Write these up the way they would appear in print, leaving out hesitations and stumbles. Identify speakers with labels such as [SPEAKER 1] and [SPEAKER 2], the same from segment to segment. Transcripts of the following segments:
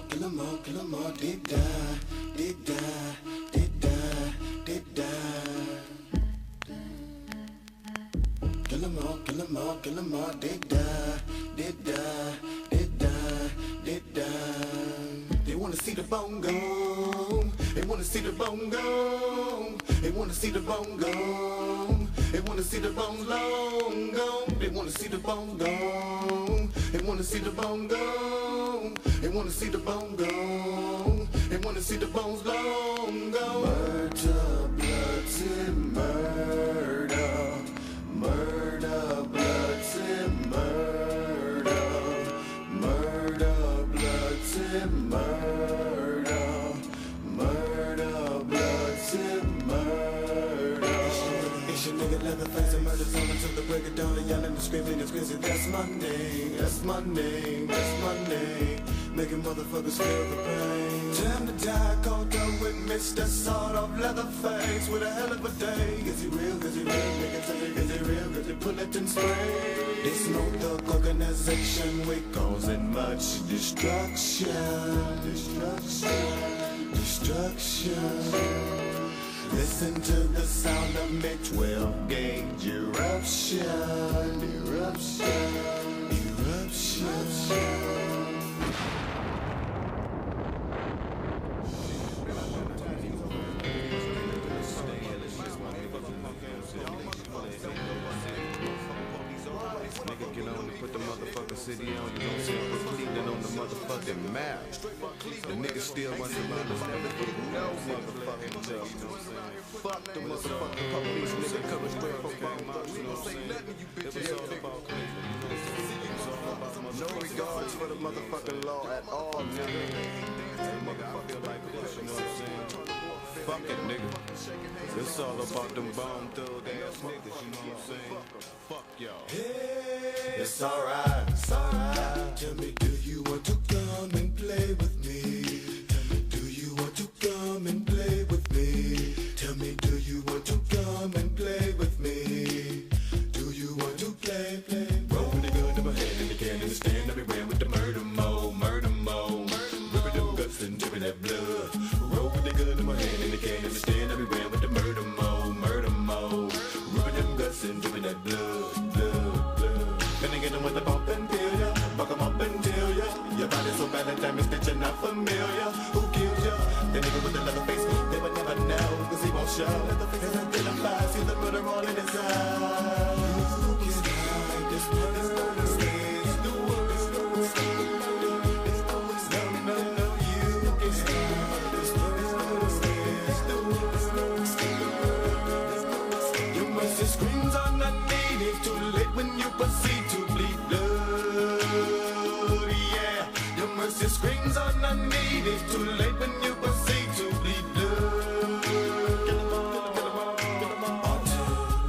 [SPEAKER 1] kill 'em all, kill 'em all, did die, did die, did die, did die. Kill 'em all, kill 'em all, kill 'em all, did die, did die, did die, did die. They wanna see the bone go, they wanna see the bone go, they wanna see the bone go, they wanna see the bones long go, they wanna see the bone go, they wanna see the bone go, they wanna see the bone go, they wanna see the bones long go. Murder, blood, murder, murder, blood, murder, murder, blood, murder, murder, blood, murder. It's your nigga Leatherface and murder's on until the break of dawn and yelling and screaming and squeezing. That's Monday, that's Monday, that's Monday. Making motherfuckers feel the pain. Time to die, caught up with Mr. Sort of Leatherface with a hell of a day. Is he real? Is he real? Nigga tell you, is he real? Cause they pull it and spray. This no thug organization, we causing much destruction. Destruction, destruction. Listen to the sound of mid-12 gauge eruption. Eruption, eruption.
[SPEAKER 2] Nigga get on and put the motherfucking city on. You gon' see Cleveland on the motherfucking map. The niggas still want to no motherfucking joke. Fuck the motherfucking police, nigga coming straight from Baltimore. You know what I'm saying? It was all about Cleveland. No regards for the motherfucking law at all, nigga. Nigga, I feel like this, you know what I'm saying? Fuck it, nigga. It's all about them bomb-thug ass niggas, you know what I'm saying? Fuck y'all.
[SPEAKER 1] Hey, it's alright, it's alright. Tell me, do you want to come and play with me? Tell me, do you want to come and play with me? Tell me, do you want to come and play with me? Do you want to play? Roll with the gun in my hand and the can in the stand. I be ran with the murder mode, murder mode. Ripping them guts and dripping that blood. Roll with the gun in my hand and the can in the stand. I be ran with the murder mode, murder mode. Ripping them guts and dripping that blood, blood, blood. Gonna get them with the bump and peel ya, fuck 'em up and tell ya. Your body's so bad that damage that you're not familiar. Who killed ya? The nigga with the leather face, they would never know, cause he won't show. Leatherface is identified, see the murder all in his eyes. You can hide this murder, it's the worst. No, you can hide this murder, it's the worst. Your mercy screams on the need, it's too late when you proceed to bleed blood, yeah. Your mercy screams on the need, it's too late when you proceed to bleed blood. Kill 'em all, kill 'em all, kill 'em all.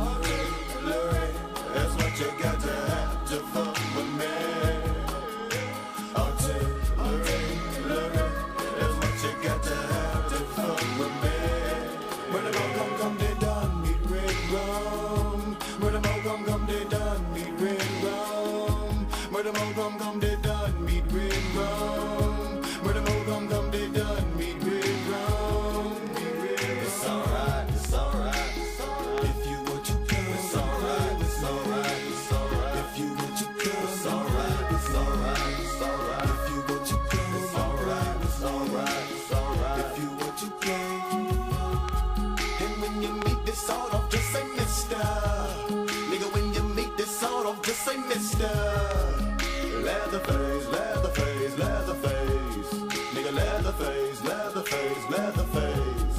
[SPEAKER 1] Artillery, that's what you got to have to fuck with me. Artillery, that's what you got to have to fuck with me. Murder mo come, they done meet red rum. Murder mo come, they done meet red rum. Murder mo come, they done meet red rum. Murder mo come, they done meet red rum. It's alright, it's alright. If you want to come, it's alright, it's alright, it's alright. If you want to come, it's alright, it's alright, it's alright. If you want to come, it's alright, it's alright, it's alright. If you want to come, and when you meet this sort of, just say mister. Nigga, when you meet this sort of, just say mister. Leatherface, Leatherface, Leatherface. Nigga, Leatherface, Leatherface, Leatherface.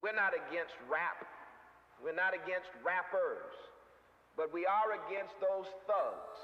[SPEAKER 3] We're not against rap. We're not against rappers. But we are against those thugs.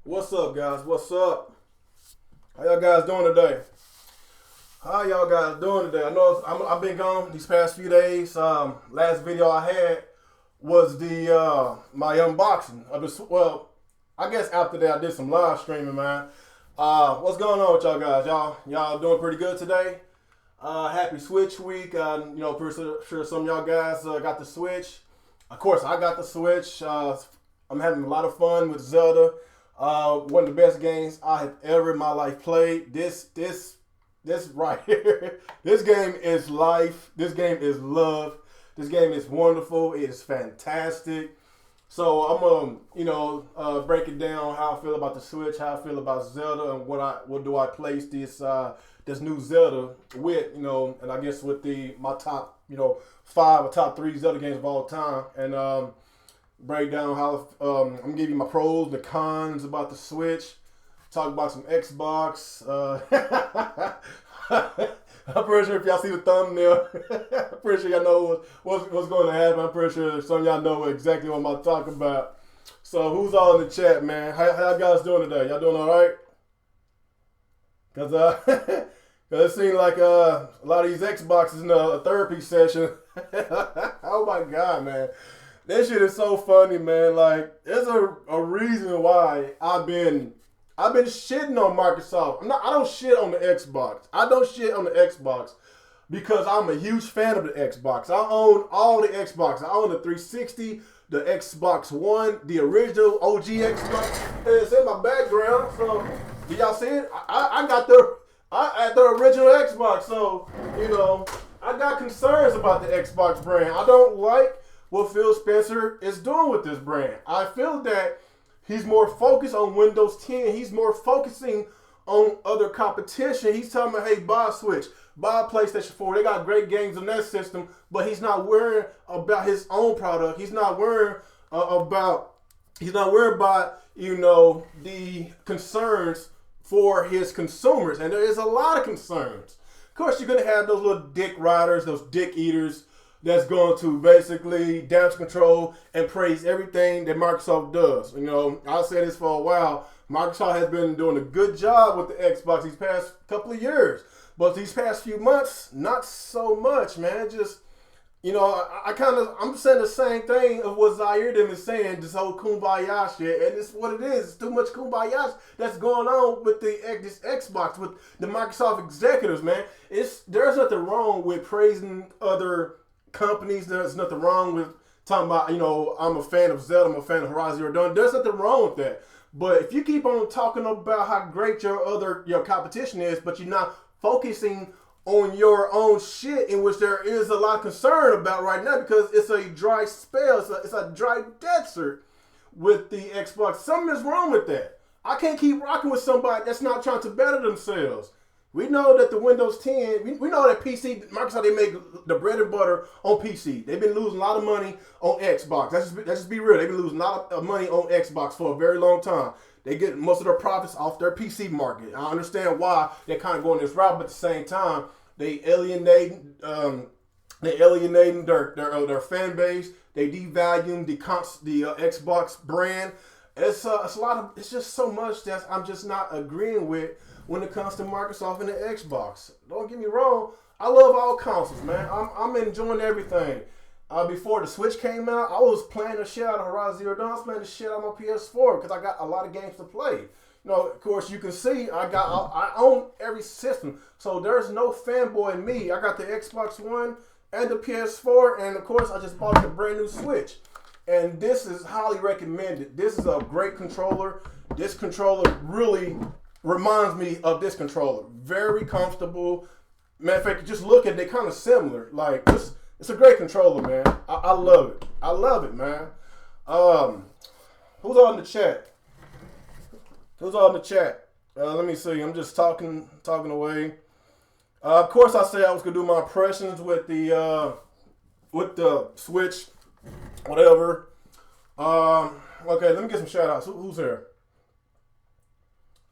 [SPEAKER 4] What's up, guys? What's up? How y'all guys doing today? How y'all guys doing today? I know I've been gone these past few days. Last video I had was the my unboxing of the. Well, I guess after that I did some live streaming, man. What's going on with y'all guys? Y'all doing pretty good today? Happy Switch week. Pretty sure some of y'all guys got the Switch. Of course, I got the Switch. I'm having a lot of fun with Zelda. One of the best games I have ever in my life played. This right here. This game is life. This game is love. This game is wonderful. It is fantastic. So I'm gonna, break it down how I feel about the Switch, how I feel about Zelda, and what do I place this new Zelda with, and I guess with my top, 5 or top 3 Zelda games of all time, and break down how I'm gonna give you my pros, the cons about the Switch, talk about some Xbox. I'm pretty sure if y'all see the thumbnail, I'm pretty sure y'all know what's going to happen. I'm pretty sure some of y'all know exactly what I'm about to talk about. So who's all in the chat, man? How y'all guys doing today? Y'all doing all right? Cause it seems like a lot of these Xboxes in a therapy session. Oh my God, man. That shit is so funny, man. Like, there's a reason why I've been shitting on Microsoft. I don't shit on the Xbox. I don't shit on the Xbox because I'm a huge fan of the Xbox. I own all the Xbox. I own the 360, the Xbox One, the original OG Xbox. It's in my background. So, do y'all see it? I got the original Xbox. So, I got concerns about the Xbox brand. I don't like what Phil Spencer is doing with this brand. I feel that he's more focused on Windows 10. He's more focusing on other competition. He's telling me, hey, buy a Switch, buy a PlayStation 4. They got great games on that system, but he's not worrying about his own product. He's not worrying about the concerns for his consumers. And there is a lot of concerns. Of course, you're going to have those little dick riders, those dick eaters, that's going to basically damage control and praise everything that Microsoft does. I'll say this for a while. Microsoft has been doing a good job with the Xbox these past couple of years. But these past few months, not so much, man. Just, I'm saying the same thing of what Zaire them is saying, this whole kumbaya shit. And it's what it is. It's too much kumbaya that's going on with this Xbox, with the Microsoft executives, man. There's nothing wrong with praising other companies. There's nothing wrong with talking about, I'm a fan of Zelda, I'm a fan of Horizon Zero Dawn. There's nothing wrong with that. But if you keep on talking about how great your competition is, but you're not focusing on your own shit, in which there is a lot of concern about right now, because it's a dry spell, it's a dry desert with the Xbox. Something is wrong with that. I can't keep rocking with somebody that's not trying to better themselves. We know that the Windows 10, we know that PC, Microsoft, they make the bread and butter on PC. They've been losing a lot of money on Xbox. Let's just be real. They've been losing a lot of money on Xbox for a very long time. They get most of their profits off their PC market. I understand why they're kind of going this route, but at the same time, they alienating their fan base. They devaluing the Xbox brand. It's a lot of. It's just so much that I'm just not agreeing with when it comes to Microsoft and the Xbox. Don't get me wrong. I love all consoles, man. I'm enjoying everything. Before the Switch came out, I was playing the shit out of Horizon Zero Dawn. I was playing the shit out of my PS4 because I got a lot of games to play. Of course, you can see I own every system. So there's no fanboy in me. I got the Xbox One and the PS4, and of course, I just bought the brand new Switch. And this is highly recommended. This is a great controller. This controller really reminds me of this controller. Very comfortable. Matter of fact, just look at it, they're kind of similar. Like, it's a great controller, man. I love it. I love it, man. Who's on the chat? Who's on the chat? Let me see. I'm just talking away. Of course, I said I was gonna do my impressions with the Switch, whatever. Okay, let me get some shout outs. Who's here?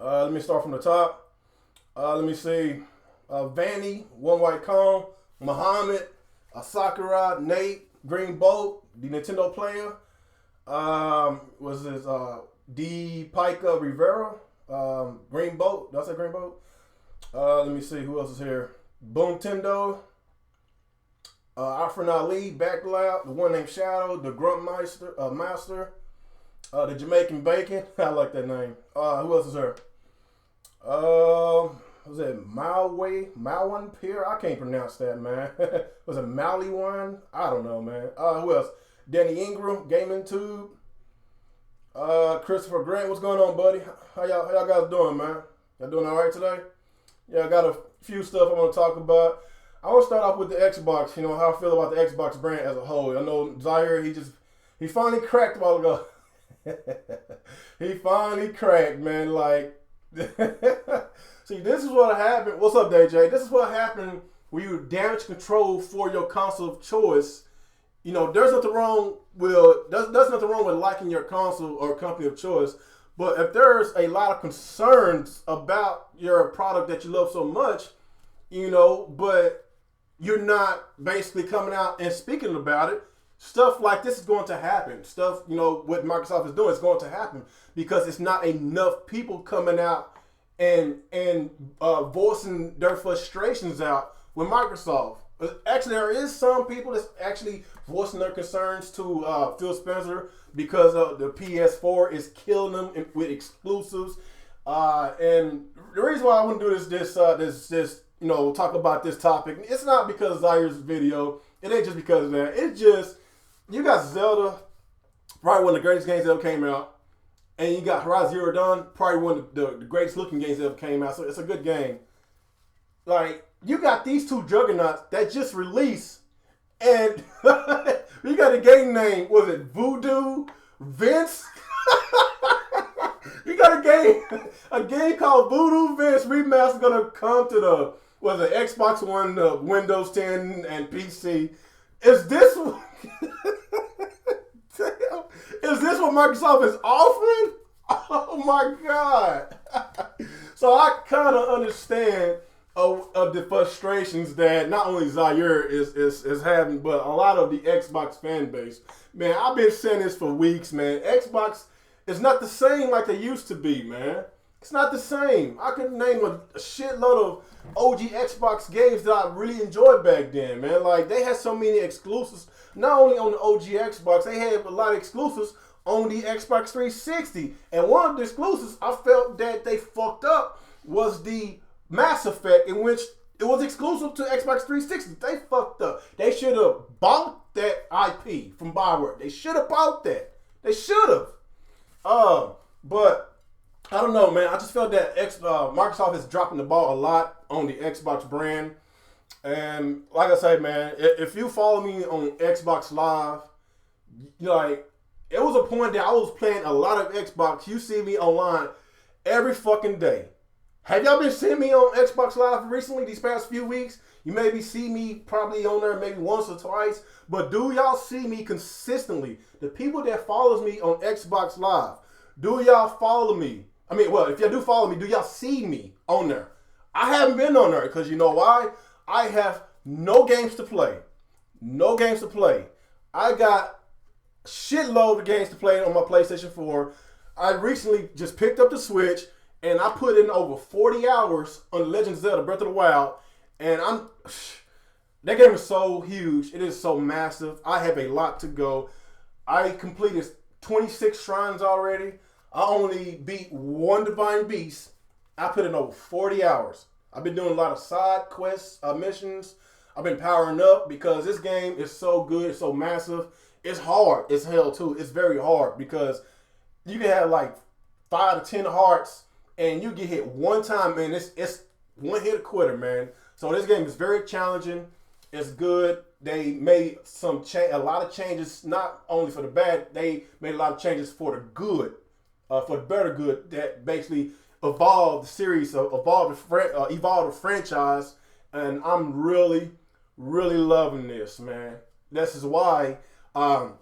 [SPEAKER 4] Let me start from the top. Let me see. Vanny, One White Cone, Muhammad, Sakura, Nate, Green Bolt, the Nintendo player. Was this D. Pica Rivera, Green Boat. Did I say Green Boat? Let me see who else is here. Boom Tendo, Afrin Ali, Backlab, the one named Shadow, the Grunt Master, the Jamaican Bacon. I like that name. Who else is here? Was it Malwan Pier? I can't pronounce that, man. Was it Maliwan? I don't know, man. Who else? Danny Ingram, Gaming Tube. Christopher Grant, what's going on, buddy? How y'all guys doing, man? Y'all doing all right today? Yeah, I got a few stuff I want to talk about. I want to start off with the Xbox. You know how I feel about the Xbox brand as a whole. I know Zaire, he finally cracked a while ago. He finally cracked, man. Like, see, this is what happened. What's up, DJ? This is what happened when you damage control for your console of choice. You know, there's nothing wrong with liking your console or company of choice. But if there's a lot of concerns about your product that you love so much, you know, but you're not basically coming out and speaking about it, stuff like this is going to happen. Stuff, you know, what Microsoft is doing is going to happen because it's not enough people coming out and voicing their frustrations out with Microsoft. Actually, there is some people that's actually voicing their concerns to Phil Spencer because the PS4 is killing them with exclusives. And the reason why I want to do this, you know, talk about this topic, it's not because of Zaire's video. It ain't just because of that. It's just, you got Zelda, probably one of the greatest games that ever came out. And you got Horizon Zero Dawn, probably one of the greatest looking games that ever came out. So it's a good game. Like, you got these two juggernauts that just released, and you got a game name, was it Voodoo Vince? You got a game called Voodoo Vince Remaster gonna come to the Xbox One, Windows 10, and PC. Is this what Microsoft is offering? Oh my God! So I kind of understand of the frustrations that not only Zaire is having, but a lot of the Xbox fan base. Man, I've been saying this for weeks, man. Xbox is not the same like they used to be, man. It's not the same. I could name a shitload of OG Xbox games that I really enjoyed back then, man. Like, they had so many exclusives, not only on the OG Xbox, they had a lot of exclusives on the Xbox 360. And one of the exclusives I felt that they fucked up was the Mass Effect, in which it was exclusive to Xbox 360. They fucked up. They should have bought that IP from Bioware. They should have bought that. They should have. But I don't know, man. I just felt that Microsoft is dropping the ball a lot on the Xbox brand. And like I say, man, if you follow me on Xbox Live, like, it was a point that I was playing a lot of Xbox. You see me online every fucking day. Have y'all been seeing me on Xbox Live recently, these past few weeks? You maybe see me probably on there maybe once or twice. But do y'all see me consistently? The people that follows me on Xbox Live, do y'all follow me? I mean, well, if y'all do follow me, do y'all see me on there? I haven't been on there because you know why? I have no games to play. No games to play. I got a shitload of games to play on my PlayStation 4. I recently just picked up the Switch. And I put in over 40 hours on The Legend of Zelda Breath of the Wild. And that game is so huge. It is so massive. I have a lot to go. I completed 26 shrines already. I only beat one Divine Beast. I put in over 40 hours. I've been doing a lot of side quests, missions. I've been powering up because this game is so good. It's so massive. It's hard as hell too. It's very hard because you can have like 5 to 10 hearts. And you get hit one time, man. It's one hit quitter, man. So this game is very challenging. It's good. They made a lot of changes, not only for the bad. They made a lot of changes for the good, for the better good. That basically evolved the series, evolved the franchise. And I'm really, really loving this, man. This is why the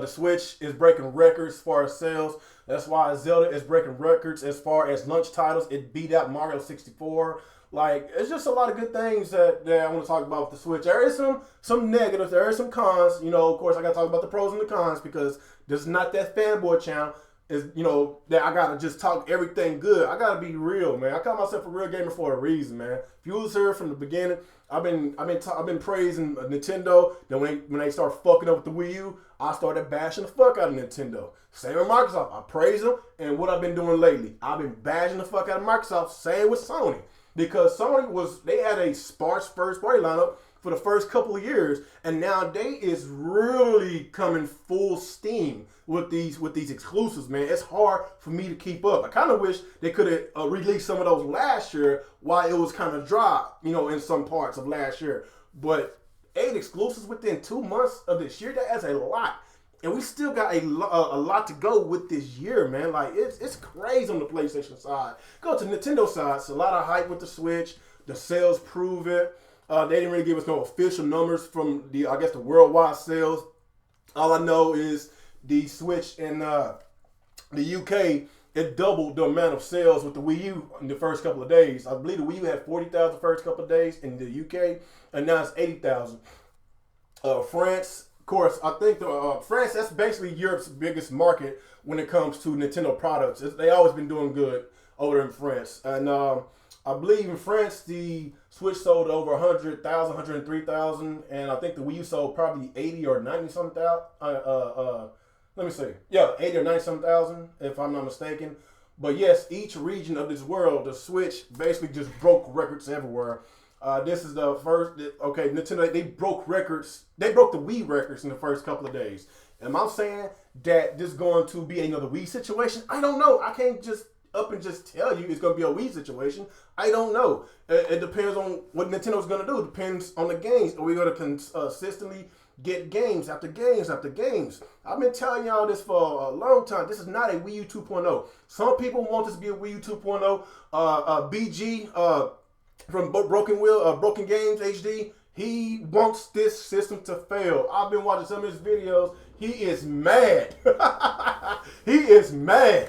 [SPEAKER 4] Switch is breaking records as far as sales. That's why Zelda is breaking records as far as launch titles. It beat out Mario 64, Like, it's just a lot of good things that I want to talk about with the Switch. There is some negatives. There are some cons. You know, of course, I got to talk about the pros and the cons because this is not that fanboy channel. Is, you know, that I got to just talk everything good. I got to be real, man. I call myself a real gamer for a reason, man. If you was here from the beginning, I've been praising Nintendo. Then when they start fucking up with the Wii U, I started bashing the fuck out of Nintendo. Same with Microsoft. I praise them. And what I've been doing lately, I've been bashing the fuck out of Microsoft. Same with Sony. Because Sony they had a sparse first party lineup for the first couple of years, and now they is really coming full steam with these exclusives, man. It's hard for me to keep up. I kind of wish they could have released some of those last year while it was kind of dry, you know, in some parts of last year. But 8 exclusives within 2 months of this year, that's a lot. And we still got a lot to go with this year, man. Like, it's crazy on the PlayStation side. Go to Nintendo side. It's a lot of hype with the Switch. The sales prove it. They didn't really give us no official numbers from the worldwide sales. All I know is the Switch in the UK, it doubled the amount of sales with the Wii U in the first couple of days. I believe the Wii U had 40,000 the first couple of days in the UK, and now it's 80,000. France, of course, I think France, that's basically Europe's biggest market when it comes to Nintendo products. They always been doing good over there in France. And I believe in France, the Switch sold over 100,000, 103,000, and I think the Wii U sold probably 80 or 90 something thousand. Let me see. Yeah, 80 or 90 something thousand, if I'm not mistaken. But yes, each region of this world, the Switch basically just broke records everywhere. This is the first. Okay, Nintendo, they broke records. They broke the Wii records in the first couple of days. Am I saying that this is going to be another Wii situation? I don't know. I can't just up and just tell you it's going to be a Wii situation. I don't know. It depends on what Nintendo's going to do. It depends on the games. Are we going to consistently get games after games after games? I've been telling y'all this for a long time. This is not a Wii U 2.0. Some people want this to be a Wii U 2.0. BG from Broken Games HD, he wants this system to fail. I've been watching some of his videos. He is mad. He is mad.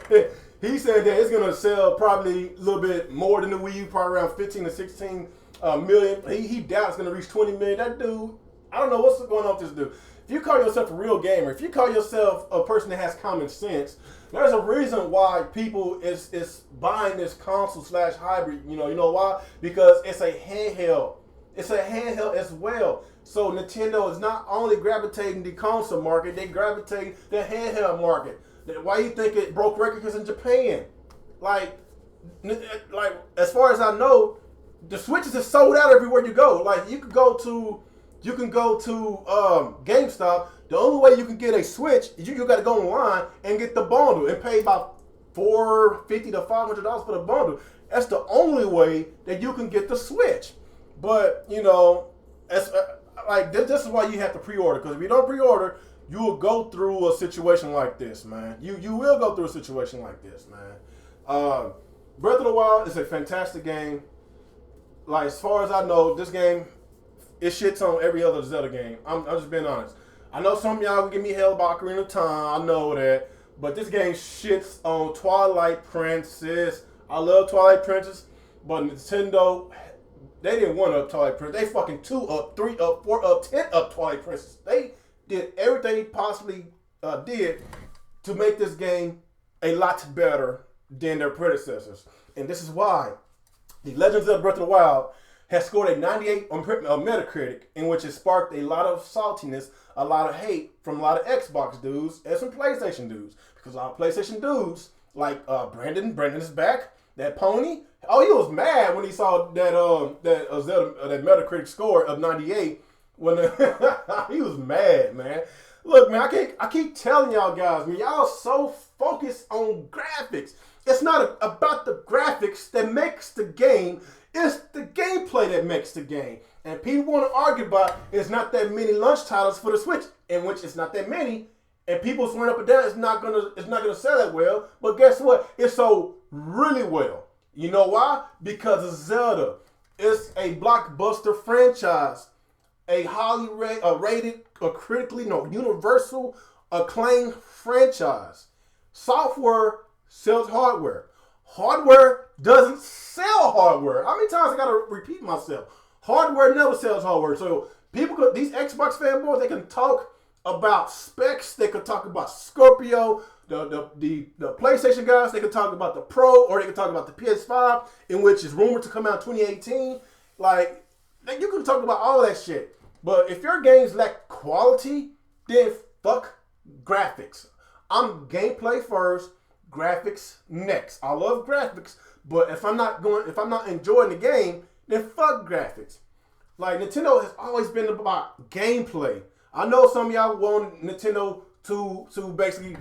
[SPEAKER 4] He said that it's going to sell probably a little bit more than the Wii U, probably around 15 to 16 million. He doubts it's going to reach 20 million. That dude, I don't know what's going on with this dude. If you call yourself a real gamer, if you call yourself a person that has common sense, there's a reason why people is buying this console / hybrid. You know why? Because it's a handheld. It's a handheld as well. So Nintendo is not only gravitating the console market, they gravitate the handheld market. Why you think it broke records in Japan? Like as far as I know, the Switches is sold out everywhere you go. Like you can go to GameStop. The only way you can get a Switch is you got to go online and get the bundle and pay about $450 to $500 for the bundle. That's the only way that you can get the Switch. But you know, as this is why you have to pre-order, because if you don't pre-order, you will go through a situation like this, man. You will go through a situation like this, man. Breath of the Wild is a fantastic game. Like as far as I know, this game, it shits on every other Zelda game. I'm just being honest. I know some of y'all will give me hell about Ocarina of Time. I know that. But this game shits on Twilight Princess. I love Twilight Princess. But Nintendo, they didn't 1-up Twilight Princess. They fucking 2-up, 3-up, 4-up, 10-up Twilight Princess. They did everything they possibly did to make this game a lot better than their predecessors. And this is why The Legend of Zelda Breath of the Wild has scored a 98 on Metacritic, in which it sparked a lot of saltiness, a lot of hate from a lot of Xbox dudes and some PlayStation dudes. Because a lot of PlayStation dudes, like Brandon is back, that pony. Oh, he was mad when he saw that Zelda, that Metacritic score of 98. When he was mad, man. Look, man, I keep telling y'all guys, man, y'all so focused on graphics. It's not about the graphics that makes the game. It's the gameplay that makes the game. And people want to argue about it's not that many launch titles for the Switch, in which it's not that many. And people swearing up and down it's not gonna sell that well. But guess what? It sold really well. You know why? Because of Zelda. It's a blockbuster franchise, a highly rated, universal acclaimed franchise. Software sells hardware. hardware doesn't sell hardware. How many times I gotta repeat myself? Hardware never sells hardware. So these Xbox fanboys, they can talk about specs. They can talk about Scorpio. The PlayStation guys, they can talk about the Pro, or they can talk about the PS5, in which is rumored to come out in 2018. Like, you can talk about all that shit. But if your games lack quality, then fuck graphics. I'm gameplay first, graphics next. I love graphics, but if I'm not enjoying the game, then fuck graphics. Like, Nintendo has always been about gameplay. I know some of y'all want Nintendo to basically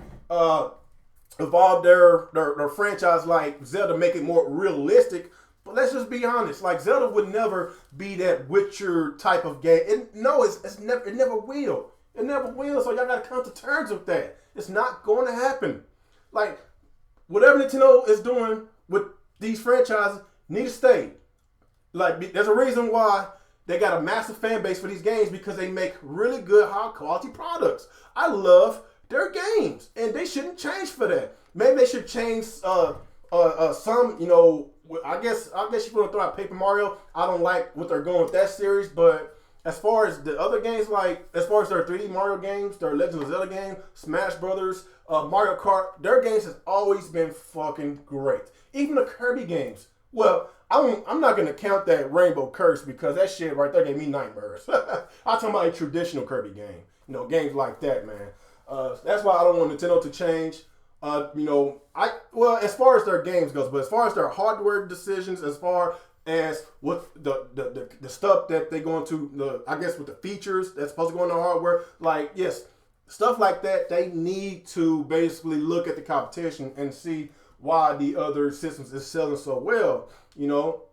[SPEAKER 4] evolve their franchise like Zelda, make it more realistic. But let's just be honest. Like, Zelda would never be that Witcher type of game. It never will. It never will. So y'all gotta come to terms with that. It's not going to happen. Like, whatever Nintendo is doing with these franchises need to stay. Like, there's a reason why they got a massive fan base for these games, because they make really good, high quality products. I love their games, and they shouldn't change for that. Maybe they should change some, you know. I guess you want to throw out Paper Mario. I don't like what they're going with that series, but as far as the other games, like as far as their 3D Mario games, their Legend of Zelda game, Smash Brothers, Mario Kart, their games has always been fucking great. Even the Kirby games. Well, I'm not gonna count that Rainbow Curse, because that shit right there gave me nightmares. I'm talking about a traditional Kirby game. You know, games like that, man. That's why I don't want Nintendo to change. You know, as far as their games goes, but as far as their hardware decisions, as far as what the stuff that they go into, I guess with the features that's supposed to go in the hardware, like, yes, stuff like that, they need to basically look at the competition and see why the other systems is selling so well. You know,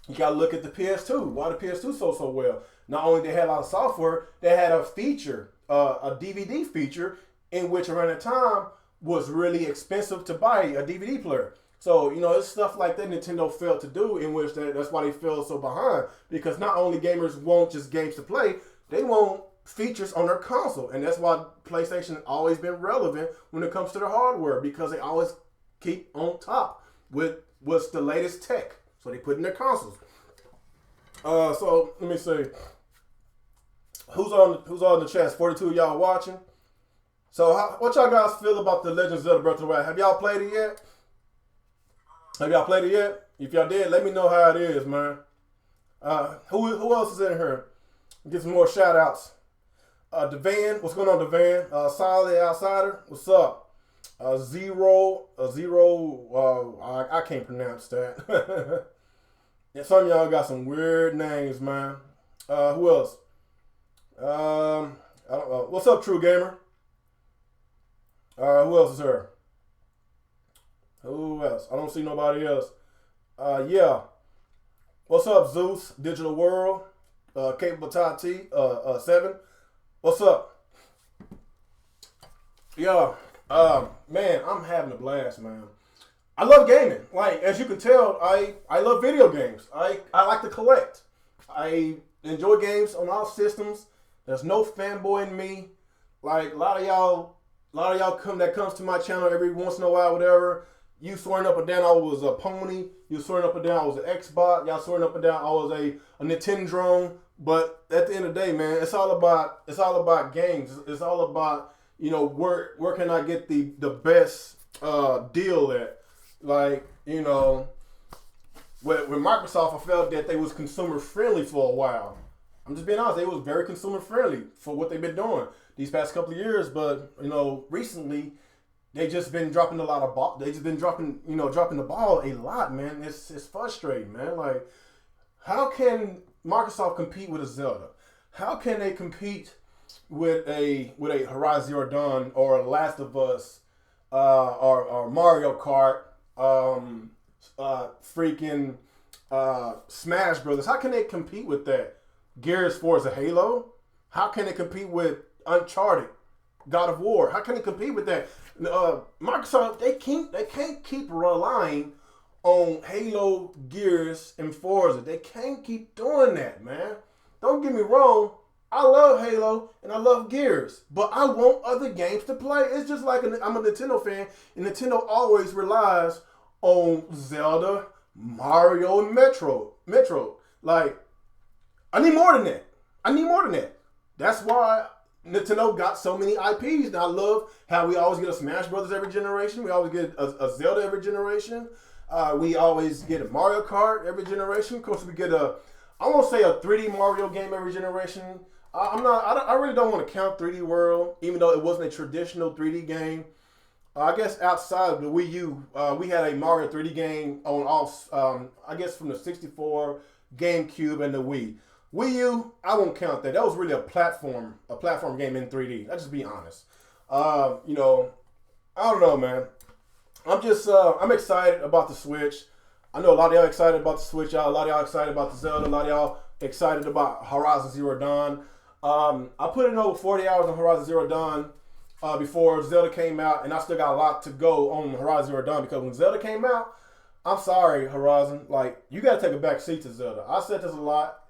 [SPEAKER 4] you gotta look at the PS2. Why the PS2 sold so well? Not only they had a lot of software, they had a feature, a DVD feature, in which around the time was really expensive to buy a DVD player. So, you know, it's stuff like that Nintendo failed to do, in which that's why they fell so behind. Because not only gamers want just games to play, they want features on their console. And that's why PlayStation has always been relevant when it comes to their hardware, because they always keep on top with what's the latest tech. So they put in their consoles. So let me see. Who's on the chat? 42 of y'all watching. So what y'all guys feel about the Legend of Zelda Breath of the Wild? Have y'all played it yet? If y'all did, let me know how it is, man. Who else is in here? Get some more shout outs. Devan, what's going on, Devan? Solid Outsider, what's up? Zero, I can't pronounce that. Yeah, some of y'all got some weird names, man. Who else? I don't know. What's up, True Gamer? Who else is here? Who else? I don't see nobody else. Yeah. What's up, Zeus? Digital World. Capable Tati. 7. What's up? Yeah. Man, I'm having a blast, man. I love gaming. Like, as you can tell, I love video games. I like to collect. I enjoy games on all systems. There's no fanboy in me. Like, a lot of y'all comes to my channel every once in a while, whatever. You swearing up and down I was a pony. You swearing up and down I was an XBOT. Y'all swearing up and down I was a Nintendo. But at the end of the day, man, it's all about games. It's all about, you know, where can I get the best deal at? Like, you know, with Microsoft, I felt that they was consumer friendly for a while. I'm just being honest, they was very consumer friendly for what they've been doing these past couple of years. But, you know, recently they just been dropping a lot of ball. They just been dropping the ball a lot, man. It's frustrating, man. Like, how can Microsoft compete with a Zelda? How can they compete with a Horizon Zero Dawn or Last of Us or Mario Kart, freaking Smash Brothers? How can they compete with that? Gears, Forza, Halo? How can they compete with Uncharted, God of War? How can they compete with that? Microsoft, they can't keep relying on Halo, Gears, and Forza. They can't keep doing that, man. Don't get me wrong. I love Halo and I love Gears, but I want other games to play. It's just like I'm a Nintendo fan, and Nintendo always relies on Zelda, Mario, and Metro. Like, I need more than that. That's why Nintendo got so many IPs. And I love how we always get a Smash Brothers every generation. We always get a Zelda every generation. We always get a Mario Kart every generation. Of course, we get I won't say a 3D Mario game every generation. I really don't want to count 3D World, even though it wasn't a traditional 3D game. I guess outside of the Wii U, we had a Mario 3D game on all, I guess from the 64, GameCube, and the Wii. Wii U, I won't count that. That was really a platform game in 3D. Let's just be honest. I don't know, man. I'm excited about the Switch. I know a lot of y'all excited about the Switch. A lot of y'all excited about the Zelda. A lot of y'all excited about Horizon Zero Dawn. I put in over 40 hours on Horizon Zero Dawn before Zelda came out, and I still got a lot to go on Horizon Zero Dawn because when Zelda came out, I'm sorry, Horizon, like, you got to take a back seat to Zelda. I said this a lot.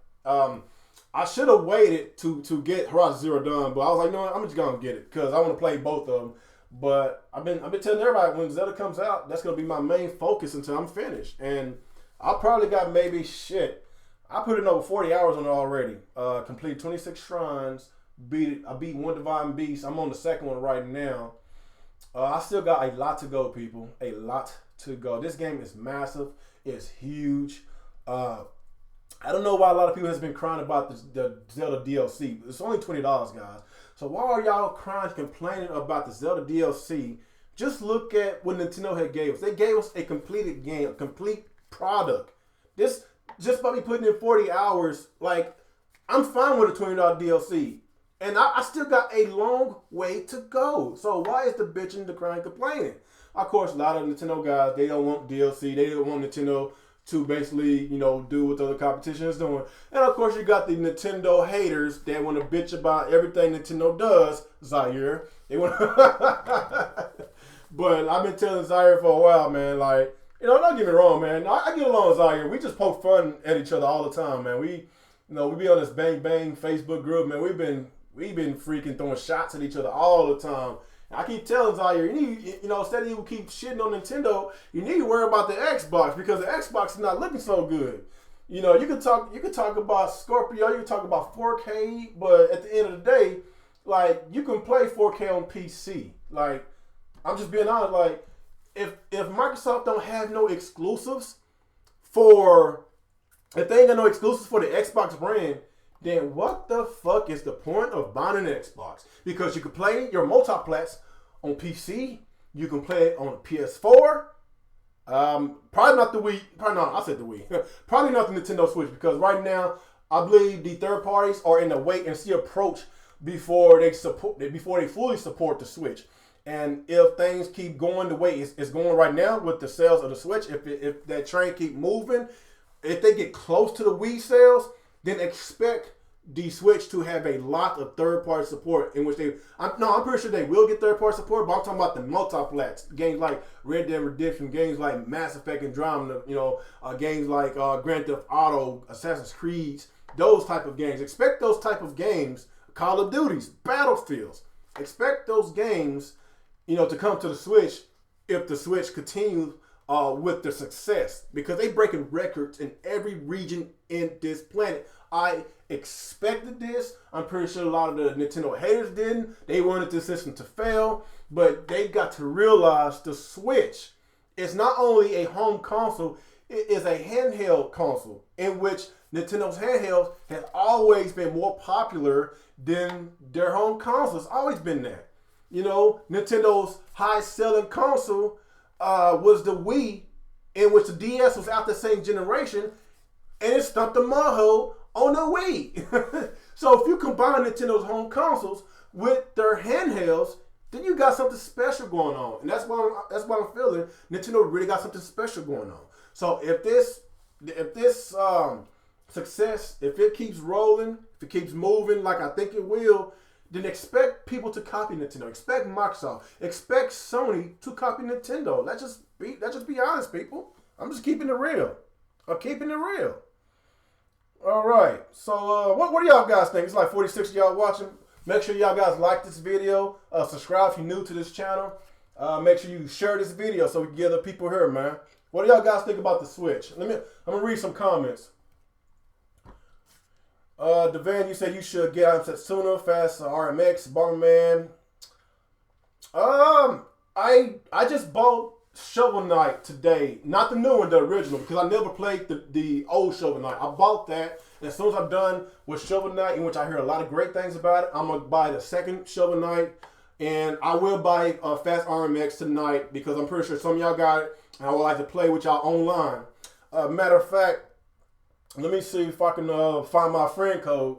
[SPEAKER 4] I should have waited to get Horizon Zero Dawn, but I was like, no, I'm just gonna get it because I want to play both of them. But I've been telling everybody when Zelda comes out, that's gonna be my main focus until I'm finished. And I probably got I put in over 40 hours on it already. Completed 26 shrines. I beat one Divine Beast. I'm on the second one right now. I still got a lot to go, people. A lot to go. This game is massive. It's huge. I don't know why a lot of people has been crying about the Zelda DLC. It's only $20, guys. So why are y'all crying, complaining about the Zelda DLC? Just look at what Nintendo had gave us. They gave us a completed game, a complete product. This, just by me putting in 40 hours, like, I'm fine with a $20 DLC. And I still got a long way to go. So why is the bitching, the crying, complaining? Of course, a lot of Nintendo guys, they don't want DLC. They don't want Nintendo to basically, do what the other competition is doing. And of course, you got the Nintendo haters that want to bitch about everything Nintendo does, Zaire. They want But I've been telling Zaire for a while, man, like, don't get me wrong, man. I get along with Zaire. We just poke fun at each other all the time, man. We be on this Bang Bang Facebook group, man. We've been freaking throwing shots at each other all the time. I keep telling Zaire, instead of you keep shitting on Nintendo, you need to worry about the Xbox because the Xbox is not looking so good. You can talk about Scorpio, you can talk about 4K, but at the end of the day, like, you can play 4K on PC. Like, I'm just being honest, like, if Microsoft don't have no exclusives if they ain't got no exclusives for the Xbox brand, then what the fuck is the point of buying an Xbox? Because you can play your multiplats on PC, you can play it on PS4, probably not the Wii, I said the Wii, probably not the Nintendo Switch, because right now, I believe the third parties are in the wait and see approach before they fully support the Switch. And if things keep going the way it's going right now with the sales of the Switch, if that train keep moving, if they get close to the Wii sales, then expect the Switch to have a lot of third-party support in which I'm pretty sure they will get third-party support, but I'm talking about the multiplats, games like Red Dead Redemption, games like Mass Effect Andromeda, games like Grand Theft Auto, Assassin's Creed, those type of games. Expect those type of games, Call of Duties, Battlefields. Expect those games, to come to the Switch if the Switch continues with the success, because they breaking records in every region in this planet. I expected this. I'm pretty sure a lot of the Nintendo haters didn't. They wanted the system to fail, but they got to realize the Switch is not only a home console, it is a handheld console, in which Nintendo's handhelds has always been more popular than their home consoles. Always been that. Nintendo's high-selling console was the Wii, in which the DS was out the same generation, and it stumped the mud hole on the Wii. So if you combine Nintendo's home consoles with their handhelds, then you got something special going on. And that's what I'm feeling. Nintendo really got something special going on. So if this success, if it keeps rolling, if it keeps moving like I think it will, then expect people to copy Nintendo. Expect Microsoft. Expect Sony to copy Nintendo. Let's just be honest, people. I'm just keeping it real. I'm keeping it real. All right. So what do y'all guys think? It's like 46 of y'all watching. Make sure y'all guys like this video. Subscribe if you're new to this channel. Make sure you share this video so we can get other people here, man. What do y'all guys think about the Switch? I'm gonna read some comments. Devan, you said you should get out sooner, fast RMX, Bomberman. I just bought Shovel Knight today, not the new one, the original, because I never played the old Shovel Knight. I bought that, and as soon as I'm done with Shovel Knight, in which I hear a lot of great things about it, I'm gonna buy the second Shovel Knight, and I will buy Fast RMX tonight because I'm pretty sure some of y'all got it, and I would like to play with y'all online. Matter of fact, let me see if I can find my friend code.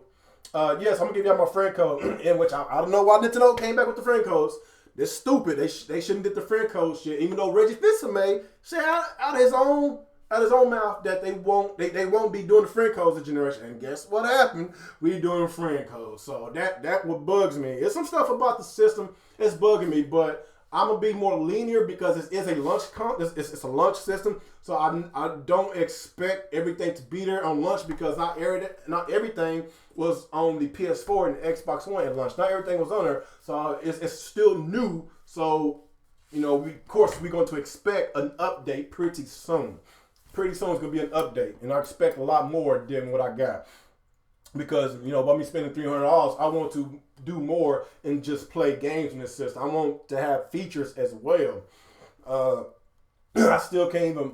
[SPEAKER 4] Yes, I'm gonna give y'all my friend code, in which I don't know why Nintendo came back with the friend codes. They're stupid. They shouldn't get the friend code shit. Even though Reggie Fils-Aimé said out of his own mouth that they won't be doing the friend codes this generation. And guess what happened? We doing friend codes. So that what bugs me. It's some stuff about the system that's bugging me, but I'm gonna be more linear because it is a launch it's a launch system. So I don't expect everything to be there on launch because not everything was on the PS4 and the Xbox One at launch. Not everything was on there, so it's still new. So we're going to expect an update pretty soon. Pretty soon it's gonna be an update, and I expect a lot more than what I got. Because, by me spending $300, I want to do more and just play games in this system. I want to have features as well. I still can't even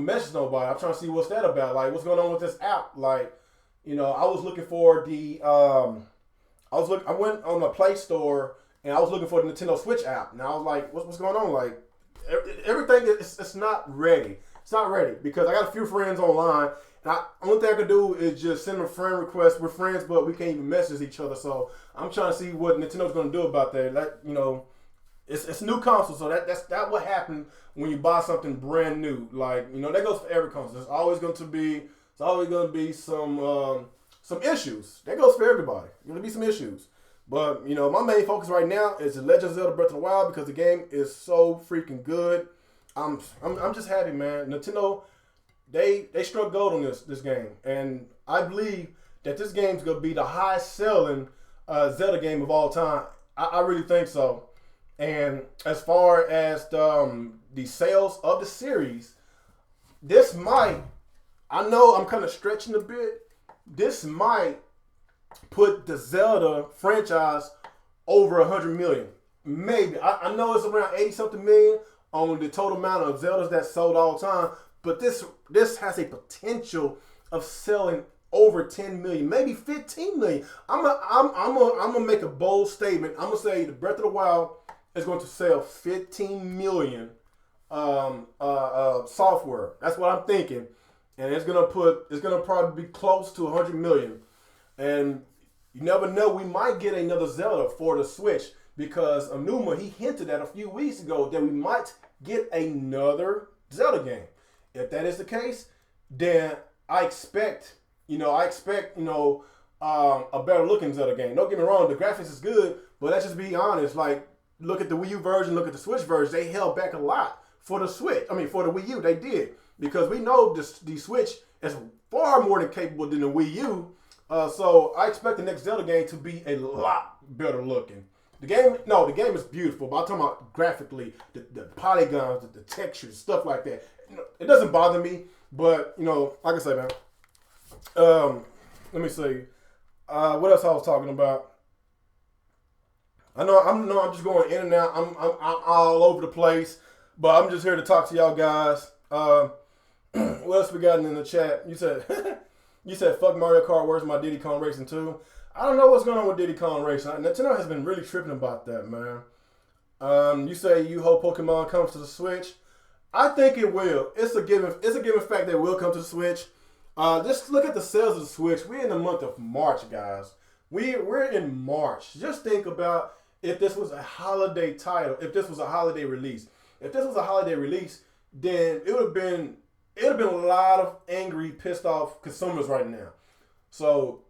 [SPEAKER 4] message nobody. I'm trying to see what's that about. Like, what's going on with this app? Like, I was looking for I went on the Play Store and I was looking for the Nintendo Switch app. And I was like, what's going on? Like, everything it's not ready. It's not ready because I got a few friends online. And only thing I can do is just send them a friend request. We're friends, but we can't even message each other. So I'm trying to see what Nintendo's going to do about that. It's a new console, so that's what happened when you buy something brand new. Like, that goes for every console. There's always going to be some issues. That goes for everybody. There's going to be some issues. But my main focus right now is The Legend of Zelda: Breath of the Wild because the game is so freaking good. I'm just happy, man. Nintendo. They struck gold on this game, and I believe that this game's gonna be the highest selling Zelda game of all time. I really think so. And as far as the sales of the series, this might, I know I'm kind of stretching a bit, this might put the Zelda franchise over 100 million. Maybe. I know it's around 80 something million on the total amount of Zeldas that sold all time. But this has a potential of selling over 10 million, maybe 15 million. I'm gonna make a bold statement. I'm gonna say the Breath of the Wild is going to sell 15 million software. That's what I'm thinking, and it's gonna probably be close to 100 million. And you never know, we might get another Zelda for the Switch because Anuma, he hinted at a few weeks ago that we might get another Zelda game. If that is the case, then I expect a better looking Zelda game. Don't get me wrong, the graphics is good, but let's just be honest. Like, look at the Wii U version, look at the Switch version. They held back a lot for the Switch. I mean, for the Wii U, they did because we know the Switch is far more than capable than the Wii U. So I expect the next Zelda game to be a lot better looking. The game is beautiful, but I'm talking about graphically, the polygons, the textures, stuff like that. It doesn't bother me, but like I say, man. Let me see. What else I was talking about? I know I'm just going in and out. I'm all over the place, but I'm just here to talk to y'all guys. What else we got in the chat? You said fuck Mario Kart. Where's my Diddy Kong Racing 2? I don't know what's going on with Diddy Kong Racing. Nintendo has been really tripping about that, man. You say you hope Pokemon comes to the Switch. I think it will. It's a given fact that it will come to the Switch. Just look at the sales of the Switch. We're in the month of March, guys. We're in March. Just think about if this was a holiday title, if this was a holiday release. If this was a holiday release, then it would have been a lot of angry, pissed off consumers right now. So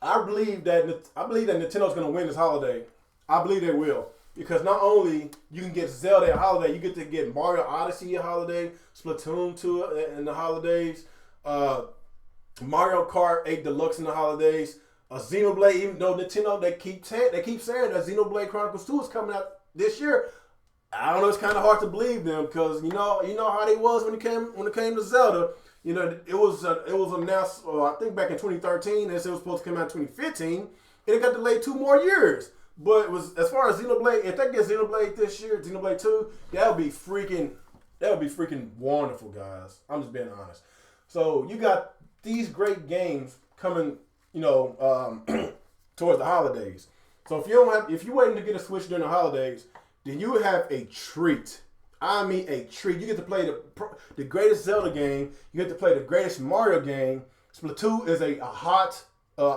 [SPEAKER 4] I believe that Nintendo's going to win this holiday. I believe they will. Because not only you can get Zelda at holiday, you get to get Mario Odyssey at holiday, Splatoon 2 in the holidays, Mario Kart 8 Deluxe in the holidays, Xenoblade, even though Nintendo, they keep saying that Xenoblade Chronicles 2 is coming out this year. I don't know. It's kind of hard to believe them because you know how they was when it came to Zelda. You know, it was announced. I think back in 2013. They said it was supposed to come out in 2015, and it got delayed 2 more years. But it was as far as Xenoblade. If they get Xenoblade this year, Xenoblade 2, that would be freaking wonderful, guys. I'm just being honest. So you got these great games coming, you know, towards the holidays. So if you're waiting to get a Switch during the holidays, then you have a treat. I mean a treat. You get to play the greatest Zelda game. You get to play the greatest Mario game. Splatoon is a hot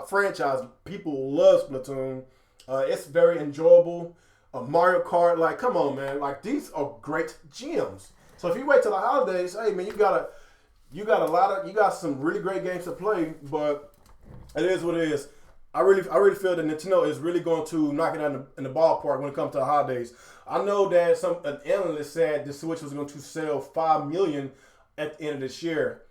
[SPEAKER 4] franchise. People love Splatoon. It's very enjoyable. Mario Kart, like, come on, man. Like, these are great gems. So if you wait till the holidays, hey, man, you got some really great games to play. But it is what it is. I really feel that Nintendo is really going to knock it out in the ballpark when it comes to the holidays. I know that an analyst said the Switch was going to sell 5 million at the end of this year.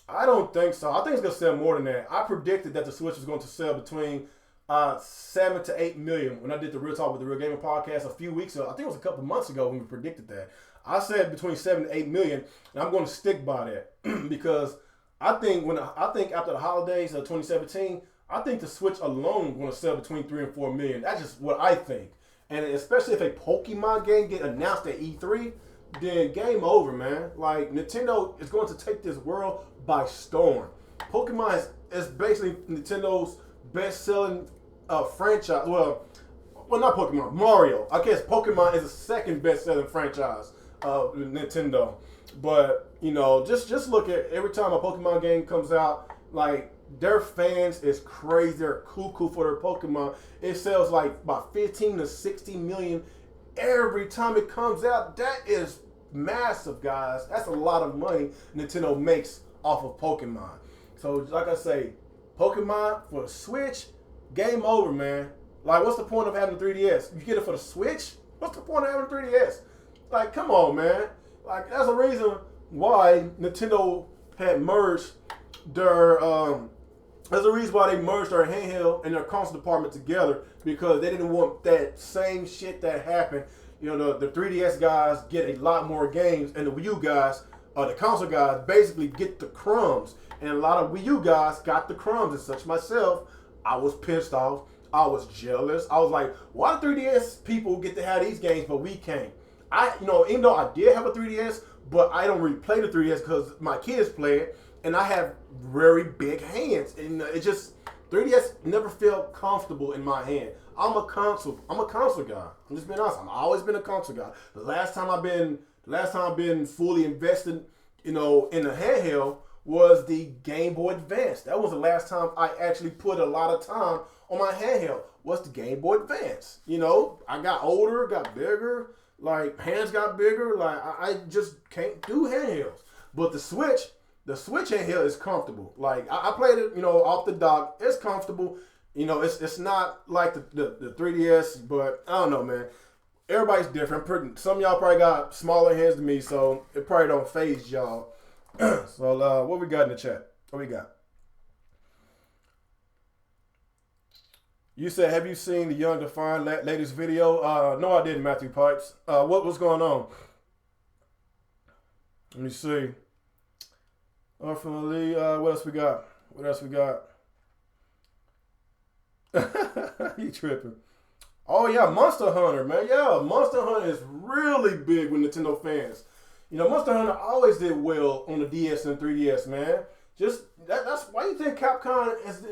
[SPEAKER 4] I don't think so. I think it's going to sell more than that. I predicted that the Switch was going to sell between 7 to 8 million when I did the Real Talk with the Real Gaming podcast a few weeks ago. I think it was a couple months ago when we predicted that. I said between 7 to 8 million, and I'm going to stick by that because I think after the holidays of 2017, I think the Switch alone is going to sell between 3 and 4 million. That's just what I think. And especially if a Pokemon game get announced at E3, then game over, man. Like, Nintendo is going to take this world by storm. Pokemon is basically Nintendo's best-selling franchise. Well, not Pokemon, Mario. I guess Pokemon is the second best-selling franchise of Nintendo. But, you know, just look at every time a Pokemon game comes out, like, their fans is crazy. They're cuckoo for their Pokemon. It sells like about 15 to 60 million every time it comes out. That is massive, guys. That's a lot of money Nintendo makes off of Pokemon. So, like I say, Pokemon for the Switch, game over, man. Like, what's the point of having a 3DS? You get it for the Switch? What's the point of having a 3DS? Like, come on, man. Like, that's a reason why Nintendo had merged their there's a reason why they merged their handheld and their console department together, because they didn't want that same shit that happened. You know, the 3DS guys get a lot more games, and the Wii U guys, the console guys, basically get the crumbs. And a lot of Wii U guys got the crumbs, and such myself, I was pissed off. I was jealous. I was like, why do 3DS people get to have these games, but we can't? Even though I did have a 3DS, but I don't really play the 3DS because my kids play it. And I have very big hands, and 3DS never felt comfortable in my hand. I'm a console guy. I'm just being honest. I've always been a console guy. The last time I've been fully invested, in a handheld was the Game Boy Advance. That was the last time I actually put a lot of time on my handheld. Was the Game Boy Advance. I got older, got bigger. Like, hands got bigger. Like, I just can't do handhelds. But the Switch handheld is comfortable. Like, I played it, off the dock. It's comfortable. It's not like the 3DS, but I don't know, man. Everybody's different. Some of y'all probably got smaller hands than me, so it probably don't faze y'all. So, what we got in the chat? What we got? You said, have you seen the Young Defined latest video? No, I didn't, Matthew Pipes. What's going on? Let me see. Ultimately, what else we got? He tripping. Oh, yeah, Monster Hunter, man. Yeah, Monster Hunter is really big with Nintendo fans. Monster Hunter always did well on the DS and 3DS, man. That's why you think Capcom is,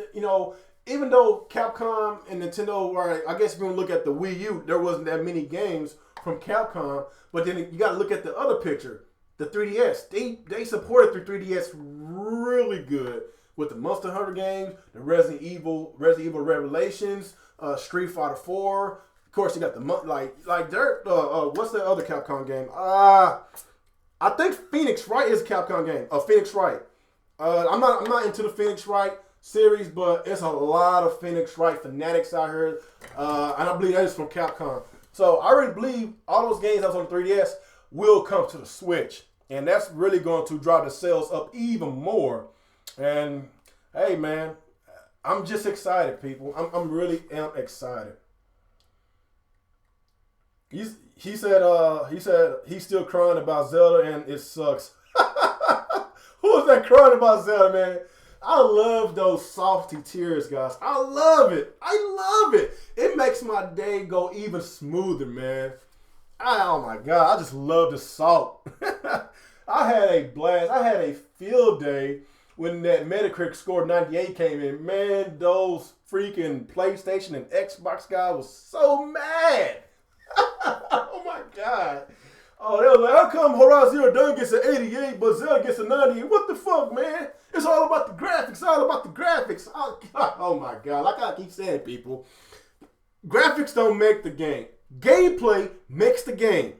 [SPEAKER 4] even though Capcom and Nintendo, or I guess if you want to look at the Wii U, there wasn't that many games from Capcom, but then you got to look at the other picture. The 3DS, they supported the 3DS really good with the Monster Hunter games, the Resident Evil Revelations, Street Fighter 4. Of course, you got the what's the other Capcom game? I think Phoenix Wright is a Capcom game. Phoenix Wright. I'm not into the Phoenix Wright series, but it's a lot of Phoenix Wright fanatics out here, and I believe that is from Capcom. So I really believe all those games that was on the 3DS will come to the Switch. And that's really going to drive the sales up even more. And, hey, man, I'm just excited, people. I'm really excited. He said he's still crying about Zelda and it sucks. Who is that crying about Zelda, man? I love those softy tears, guys. I love it. It makes my day go even smoother, man. Oh my God, I just love the salt. I had a blast. I had a field day when that Metacritic score 98 came in. Man, those freaking PlayStation and Xbox guys was so mad. Oh my God. Oh, they was like, how come Horizon Zero Dawn gets an 88, but Zelda gets a 98? What the fuck, man? It's all about the graphics. Oh, God. Oh my God. Like I keep saying, people, graphics don't make the game. Gameplay makes the game.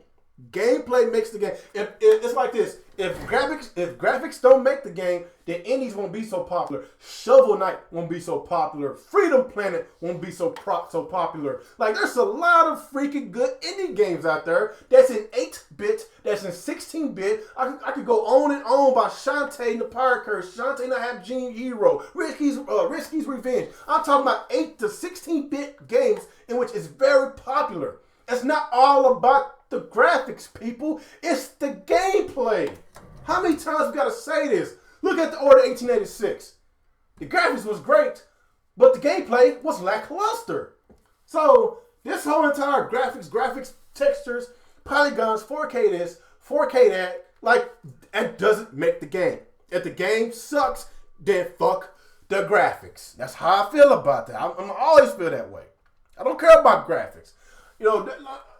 [SPEAKER 4] It's like this. If graphics don't make the game, then indies won't be so popular. Shovel Knight won't be so popular. Freedom Planet won't be so popular. Like, there's a lot of freaking good indie games out there that's in 8-bit, that's in 16-bit. I could go on and on about Shantae and the Pirate Curse, Shantae and the Half Gene Hero, Risky's Revenge. I'm talking about 8 to 16-bit games in which it's very popular. It's not all about the graphics, people. It's the gameplay. How many times we gotta say this? Look at the Order 1886. The graphics was great, but the gameplay was lackluster. So this whole entire graphics, textures, polygons, 4K this, 4K that, like, it doesn't make the game. If the game sucks, then fuck the graphics. That's how I feel about that. I'm always feel that way. I don't care about graphics. You know,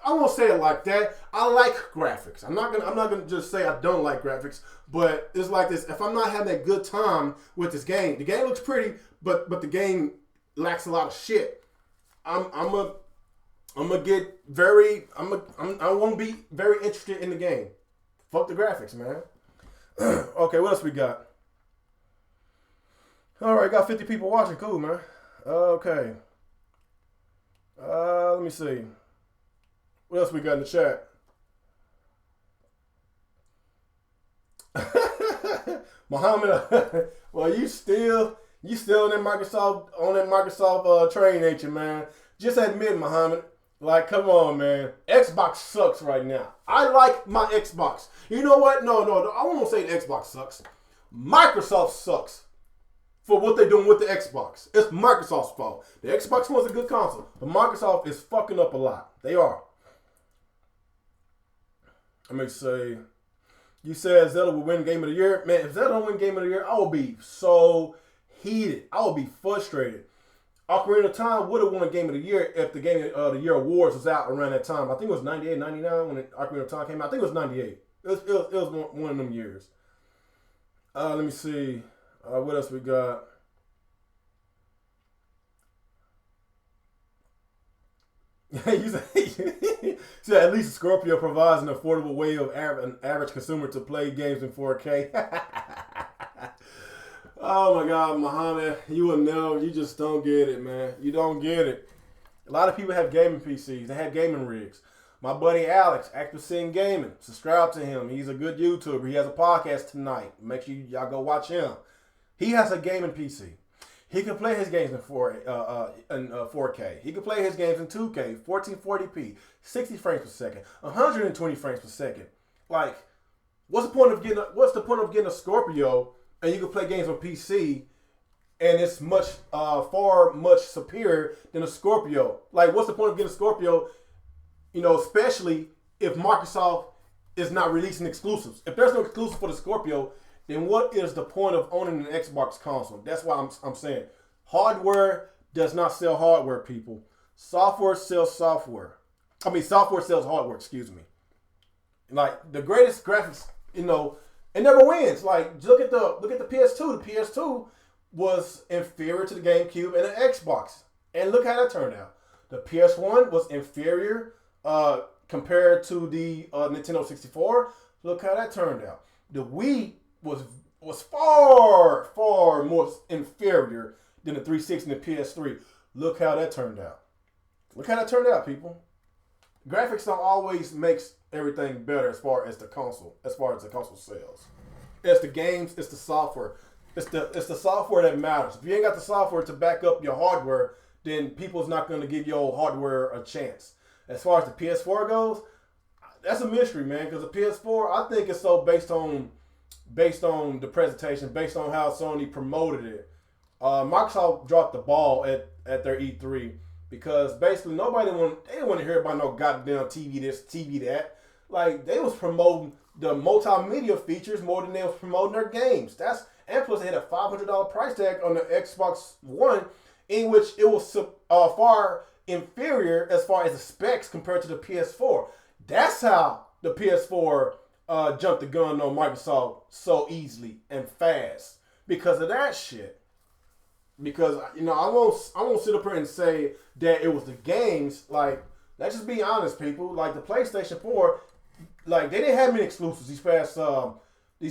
[SPEAKER 4] I won't say it like that. I like graphics. I'm not gonna just say I don't like graphics, but it's like this. If I'm not having a good time with this game, the game looks pretty, but the game lacks a lot of shit. I won't be very interested in the game. Fuck the graphics, man. Okay, what else we got? All right, got 50 people watching. Cool, man. Okay. Let me see. What else we got in the chat? Muhammad, well, you still on that Microsoft train, ain't you, man? Just admit, Muhammad. Like, come on, man. Xbox sucks right now. I like my Xbox. You know what? No. I won't say the Xbox sucks. Microsoft sucks for what they're doing with the Xbox. It's Microsoft's fault. The Xbox One's a good console, but Microsoft is fucking up a lot. They are. Let me say, you said Zelda will win Game of the Year. Man, if Zelda don't win Game of the Year, I will be so heated. I will be frustrated. Ocarina of Time would have won Game of the Year if the Game of the Year awards was out around that time. I think it was 98, 99 when Ocarina of Time came out. I think it was 98. It was one of them years. Let me see. What else we got? You said at least Scorpio provides an affordable way of an average consumer to play games in 4K. Oh my God, Muhammad, you will know. You just don't get it, man. You don't get it. A lot of people have gaming PCs. They have gaming rigs. My buddy Alex, ActivesiNGaming, subscribe to him. He's a good YouTuber. He has a podcast tonight. Make sure y'all go watch him. He has a gaming PC. He can play his games in 4K. He can play his games in 2K, 1440p, 60 frames per second, 120 frames per second. Like, what's the point of getting a Scorpio and you can play games on PC and it's far much superior than a Scorpio? Like, what's the point of getting a Scorpio? You know, especially if Microsoft is not releasing exclusives. If there's no exclusive for the Scorpio, then what is the point of owning an Xbox console? That's why I'm saying hardware does not sell hardware, people. Software sells software. Software sells hardware, excuse me. Like, the greatest graphics, you know, it never wins. Like, look at the PS2. The PS2 was inferior to the GameCube and the Xbox. And look how that turned out. The PS1 was inferior compared to the Nintendo 64. Look how that turned out. The Wii was far more inferior than the 360 and the PS3. Look how that turned out. Look how that turned out, people. Graphics don't always make everything better as far as the console sales. It's the games, it's the software. It's the software that matters. If you ain't got the software to back up your hardware, then people's not going to give your hardware a chance. as far as the PS4 goes, that's a mystery, man. Because the PS4, I think it's so based on the presentation, based on how Sony promoted it. Microsoft dropped the ball at their E3 because basically they didn't want to hear about no goddamn TV this, TV that. Like, they was promoting the multimedia features more than they was promoting their games. And plus they had a $500 price tag on the Xbox One, in which it was far inferior as far as the specs compared to the PS4. That's how the PS4 jumped the gun on Microsoft so easily and fast because of that shit. Because I won't sit up here and say that it was the games. Like, let's just be honest, people. Like, the PlayStation 4, like, they didn't have many exclusives these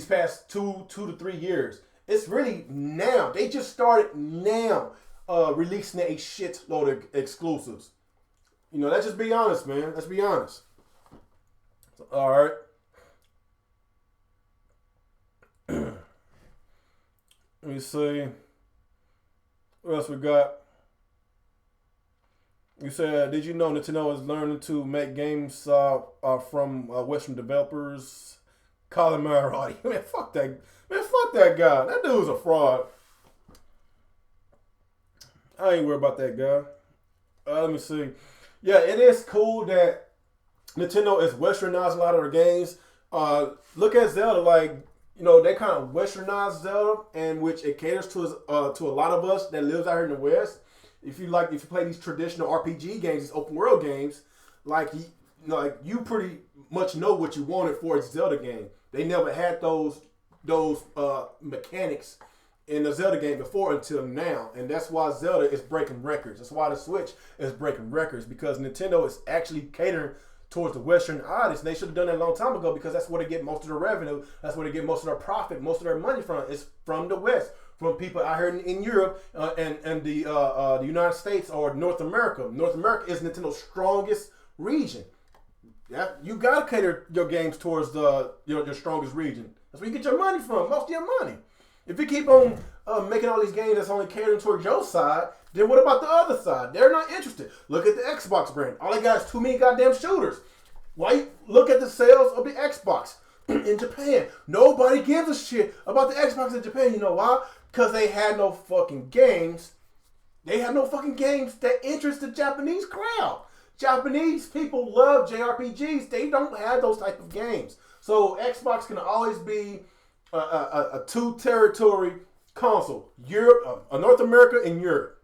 [SPEAKER 4] past 2 to 3 years. It's really now. They just started now releasing a shitload of exclusives. Let's just be honest, man. Let's be honest. All right. Let me see. What else we got? You said, did you know Nintendo is learning to make games from Western developers? Colin Marotti. Man, fuck that guy. That dude's a fraud. I ain't worried about that guy. Let me see. Yeah, it is cool that Nintendo is westernizing a lot of their games. Look at Zelda. Like, they kind of westernized Zelda, and which it caters to a lot of us that lives out here in the West. If you play these traditional RPG games, these open world games, you pretty much know what you wanted for a Zelda game. They never had those mechanics in the Zelda game before until now, and that's why Zelda is breaking records. That's why the Switch is breaking records, because Nintendo is actually catering towards the Western audience. They should have done that a long time ago, because that's where they get most of their revenue. That's where they get most of their profit, most of their money from. It's from the West, from people out here in Europe and the United States or North America. North America is Nintendo's strongest region. Yeah, you gotta cater your games towards your strongest region. That's where you get your money from, most of your money. If you keep on making all these games that's only catering towards your side, then what about the other side? They're not interested. Look at the Xbox brand. All they got is too many goddamn shooters. Why? Look at the sales of the Xbox in Japan. Nobody gives a shit about the Xbox in Japan. You know why? Because they had no fucking games. They have no fucking games that interest the Japanese crowd. Japanese people love JRPGs. They don't have those type of games. So Xbox can always be a two-territory console. North America and Europe.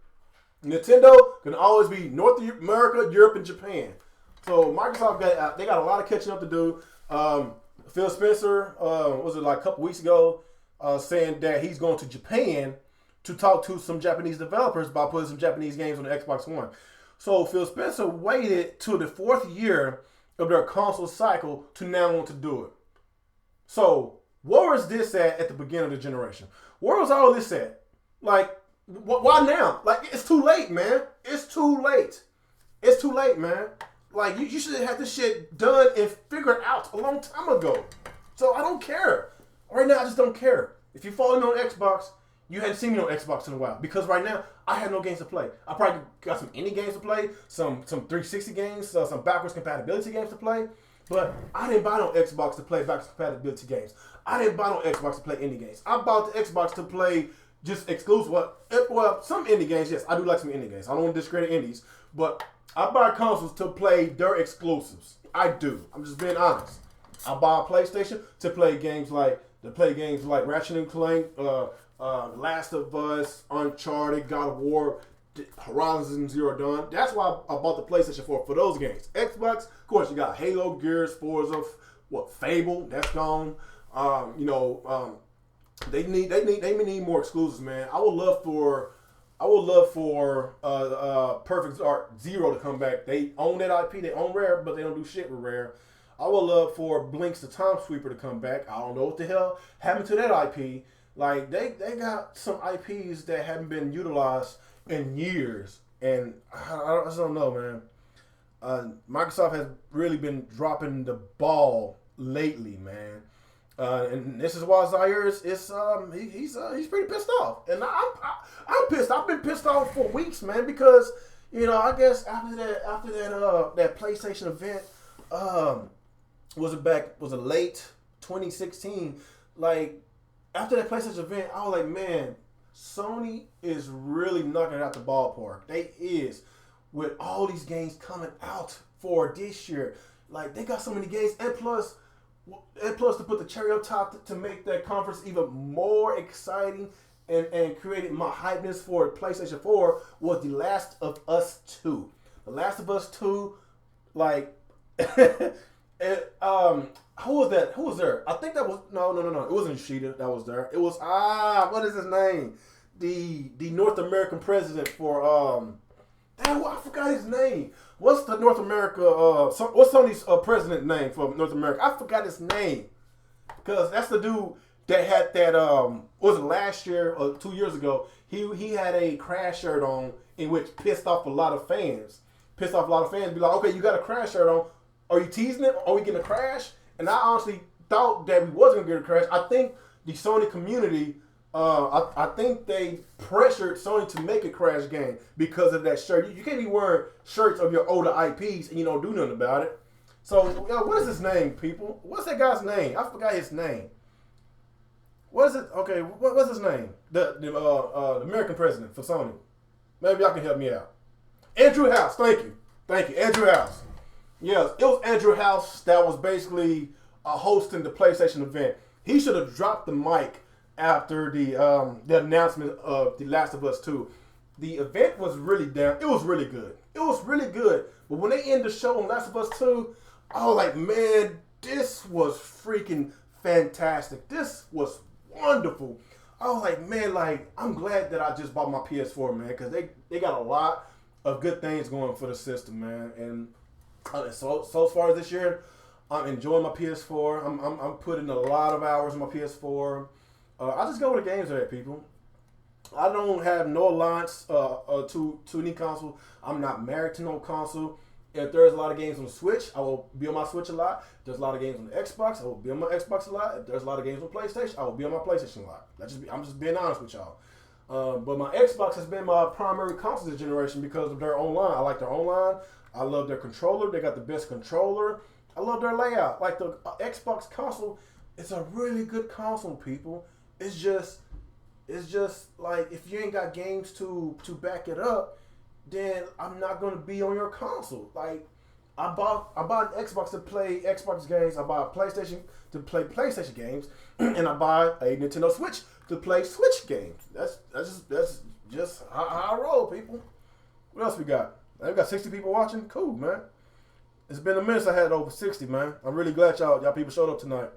[SPEAKER 4] Nintendo can always be North America, Europe, and Japan. So Microsoft got a lot of catching up to do. Phil Spencer was it like a couple weeks ago saying that he's going to Japan to talk to some Japanese developers about putting some Japanese games on the Xbox One. So Phil Spencer waited till the 4th year of their console cycle to now want to do it. So where was this at the beginning of the generation? Where was all this at? Like, why now? Like, it's too late, man. It's too late. It's too late, man. Like, you should have had this shit done and figured out a long time ago. So I don't care. Right now, I just don't care. If you're following me on Xbox, you hadn't seen me on Xbox in a while. Because right now, I have no games to play. I probably got some indie games to play, some 360 games, some backwards compatibility games to play. But I didn't buy no Xbox to play backwards compatibility games. I didn't buy no Xbox to play indie games. I bought the Xbox to play just exclusive. Well, some indie games, yes. I do like some indie games. I don't want to discredit indies. But I buy consoles to play their exclusives. I do. I'm just being honest. I buy a PlayStation to play games like Ratchet and Clank, Last of Us, Uncharted, God of War, Horizon Zero Dawn. That's why I bought the PlayStation 4 for those games. Xbox, of course, you got Halo, Gears, Forza, Fable, that's gone. They may need more exclusives, man. I would love for Perfect Dark Zero to come back. They own that IP, they own Rare, but they don't do shit with Rare. I would love for Blinks the Time Sweeper to come back. I don't know what the hell happened to that IP. Like, they got some IPs that haven't been utilized in years, and I just don't know, man. Microsoft has really been dropping the ball lately, man. And this is why Zaire is he's pretty pissed off, and I'm pissed. I've been pissed off for weeks, man, because I guess after that PlayStation event, was it late 2016? Like after that PlayStation event, I was like, man, Sony is really knocking it out the ballpark. They is with all these games coming out for this year. Like they got so many games, and plus to put the cherry on top to make that conference even more exciting and created my hypeness for PlayStation 4 was The Last of Us 2. The Last of Us 2, like, who was that? Who was there? I think that was no. It wasn't Nxtgen that was there. It was what is his name? The North American president for I forgot his name. What's the North America? What's Sony's president name for North America? I forgot his name because that's the dude that had that. Was it last year or 2 years ago? He had a Crash shirt on, in which pissed off a lot of fans. Be like, okay, you got a Crash shirt on. Are you teasing it? Are we getting a Crash? And I honestly thought that we wasn't gonna get a Crash. I think the Sony community. I think they pressured Sony to make a Crash game because of that shirt. You can't be wearing shirts of your older IPs and you don't do nothing about it. So, what is his name, people? What's that guy's name? I forgot his name. What is it? Okay, what's his name? The American president for Sony. Maybe y'all can help me out. Andrew House. Thank you, Andrew House. Yes, it was Andrew House that was basically hosting the PlayStation event. He should have dropped the mic after the announcement of The Last of Us 2. The event was really down. It was really good. But when they ended the show on Last of Us 2, I was like, man, this was freaking fantastic. This was wonderful. I was like, man, like, I'm glad that I just bought my PS4, man, because they got a lot of good things going for the system, man. And so far this year, I'm enjoying my PS4. I'm putting a lot of hours in my PS4. I just go with the games are at, people. I don't have no alliance to any console. I'm not married to no console. If there's a lot of games on the Switch, I will be on my Switch a lot. If there's a lot of games on the Xbox, I will be on my Xbox a lot. If there's a lot of games on PlayStation, I will be on my PlayStation a lot. I'm just being honest with y'all. But my Xbox has been my primary console this generation because of their online. I like their online. I love their controller. They got the best controller. I love their layout. Like the Xbox console, it's a really good console, people. It's just like if you ain't got games to back it up, then I'm not gonna be on your console. Like I bought an Xbox to play Xbox games. I bought a PlayStation to play PlayStation games, and I buy a Nintendo Switch to play Switch games. That's just how I roll, people. What else we got? We got 60 people watching. Cool, man. It's been a minute since I had over 60, man. I'm really glad y'all people showed up tonight.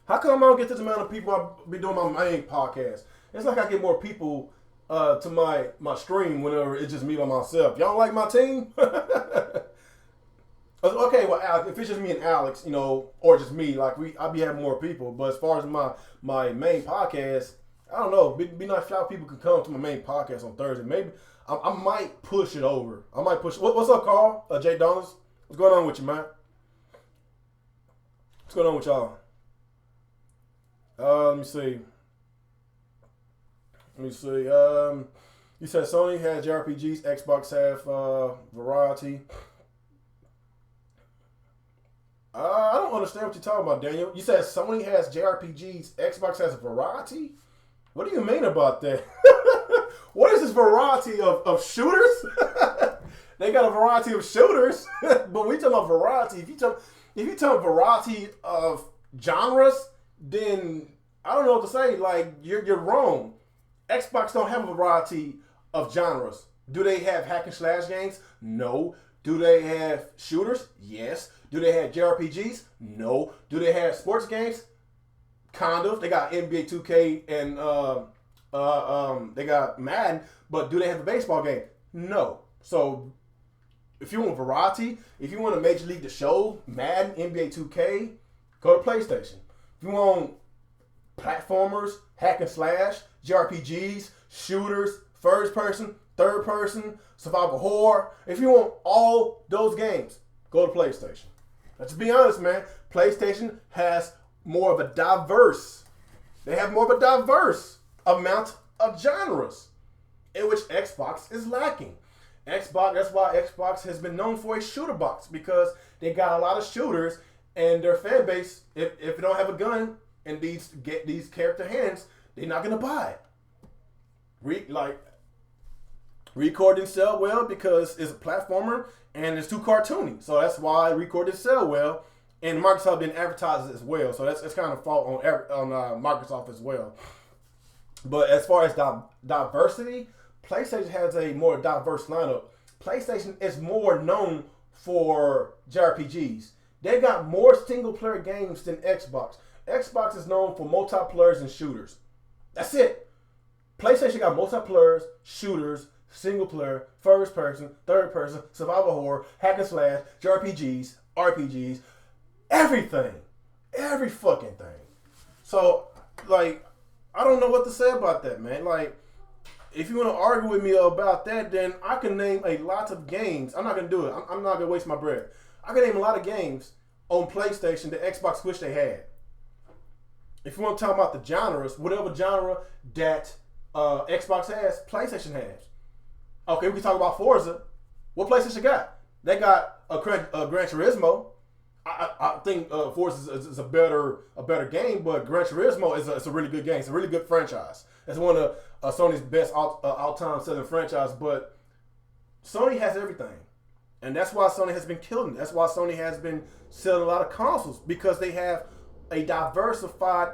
[SPEAKER 4] How come I don't get this amount of people I be doing my main podcast? It's like I get more people to my stream whenever it's just me by myself. Y'all don't like my team? Okay, well, Alex, if it's just me and Alex, or just me, like I'll be having more people. But as far as my main podcast, I don't know. Be nice if y'all people could come to my main podcast on Thursday. Maybe I might push it over. I might push. What's up, Carl? JDauntless? What's going on with you, man? What's going on with y'all? Let me see. You said Sony has JRPGs, Xbox have variety. I don't understand what you're talking about, Daniel. You said Sony has JRPGs, Xbox has variety? What do you mean about that? What is this variety of shooters? They got a variety of shooters, but we talking about variety. If you talk variety of genres, then I don't know what to say. Like you're wrong. Xbox don't have a variety of genres. Do they have hack and slash games? No. Do they have shooters? Yes. Do they have JRPGs? No. Do they have sports games? Kind of. They got NBA 2K and they got Madden, but do they have a baseball game? No. So if you want variety, if you want a Major League to show Madden, NBA 2K, go to PlayStation. If you want platformers, hack and slash, JRPGs, shooters, first person, third person, survival horror, if you want all those games, go to PlayStation. Let's be honest, man. PlayStation has more of a diverse amount of genres. in which Xbox is lacking. Xbox, that's why Xbox has been known for a shooter box, because they got a lot of shooters, and their fan base, if they don't have a gun in these character hands, they're not gonna buy it. Record didn't sell well because it's a platformer and it's too cartoony, so that's why Record didn't sell well, and Microsoft didn't advertise it as well, so that's kind of fault on Microsoft as well. But as far as diversity, PlayStation has a more diverse lineup. PlayStation is more known for JRPGs. They got more single-player games than Xbox. Xbox is known for multiplayers and shooters. That's it. PlayStation got multiplayers, shooters, single-player, first-person, third-person, survival horror, hack and slash, JRPGs, RPGs, everything. Every fucking thing. So, like, I don't know what to say about that, man. Like, if you want to argue with me about that, then I can name a lot of games. I'm not going to do it. I'm not going to waste my breath. I can name a lot of games on PlayStation that Xbox wish they had. If you want to talk about the genres, whatever genre that Xbox has, PlayStation has. Okay, we can talk about Forza. What PlayStation got? They got a Gran Turismo. I think Forza is a better game, but Gran Turismo is a really good game. It's a really good franchise. It's one of Sony's best all-time selling franchise. But Sony has everything, and that's why Sony has been killing it. That's why Sony has been selling a lot of consoles, because they have a diversified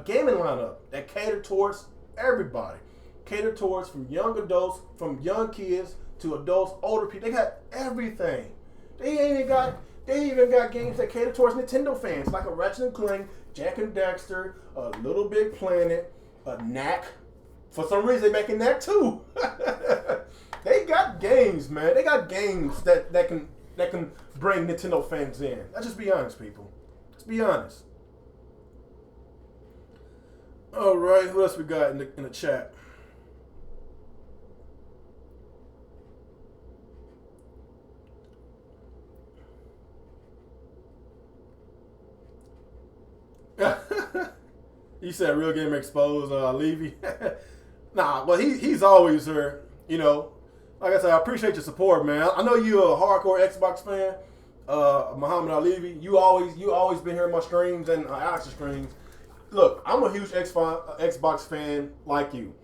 [SPEAKER 4] gaming lineup that cater towards everybody. Cater towards from young adults, from young kids to adults, older people. They got everything. They even got games that cater towards Nintendo fans, like a Ratchet and Clank, Jak and Daxter, a Little Big Planet, a Knack. For some reason, they're making Knack too. They got games, man. They got games that can bring Nintendo fans in. Let's just be honest, people. Let's be honest. All right, who else we got in the chat? You said Real Gamer Exposed Levy. Nah, well he's always here. You know, like I said, I appreciate your support, man. I know you're a hardcore Xbox fan, Muhammad Ali. You always been here in my streams and Alex streams. Look, I'm a huge Xbox fan like you,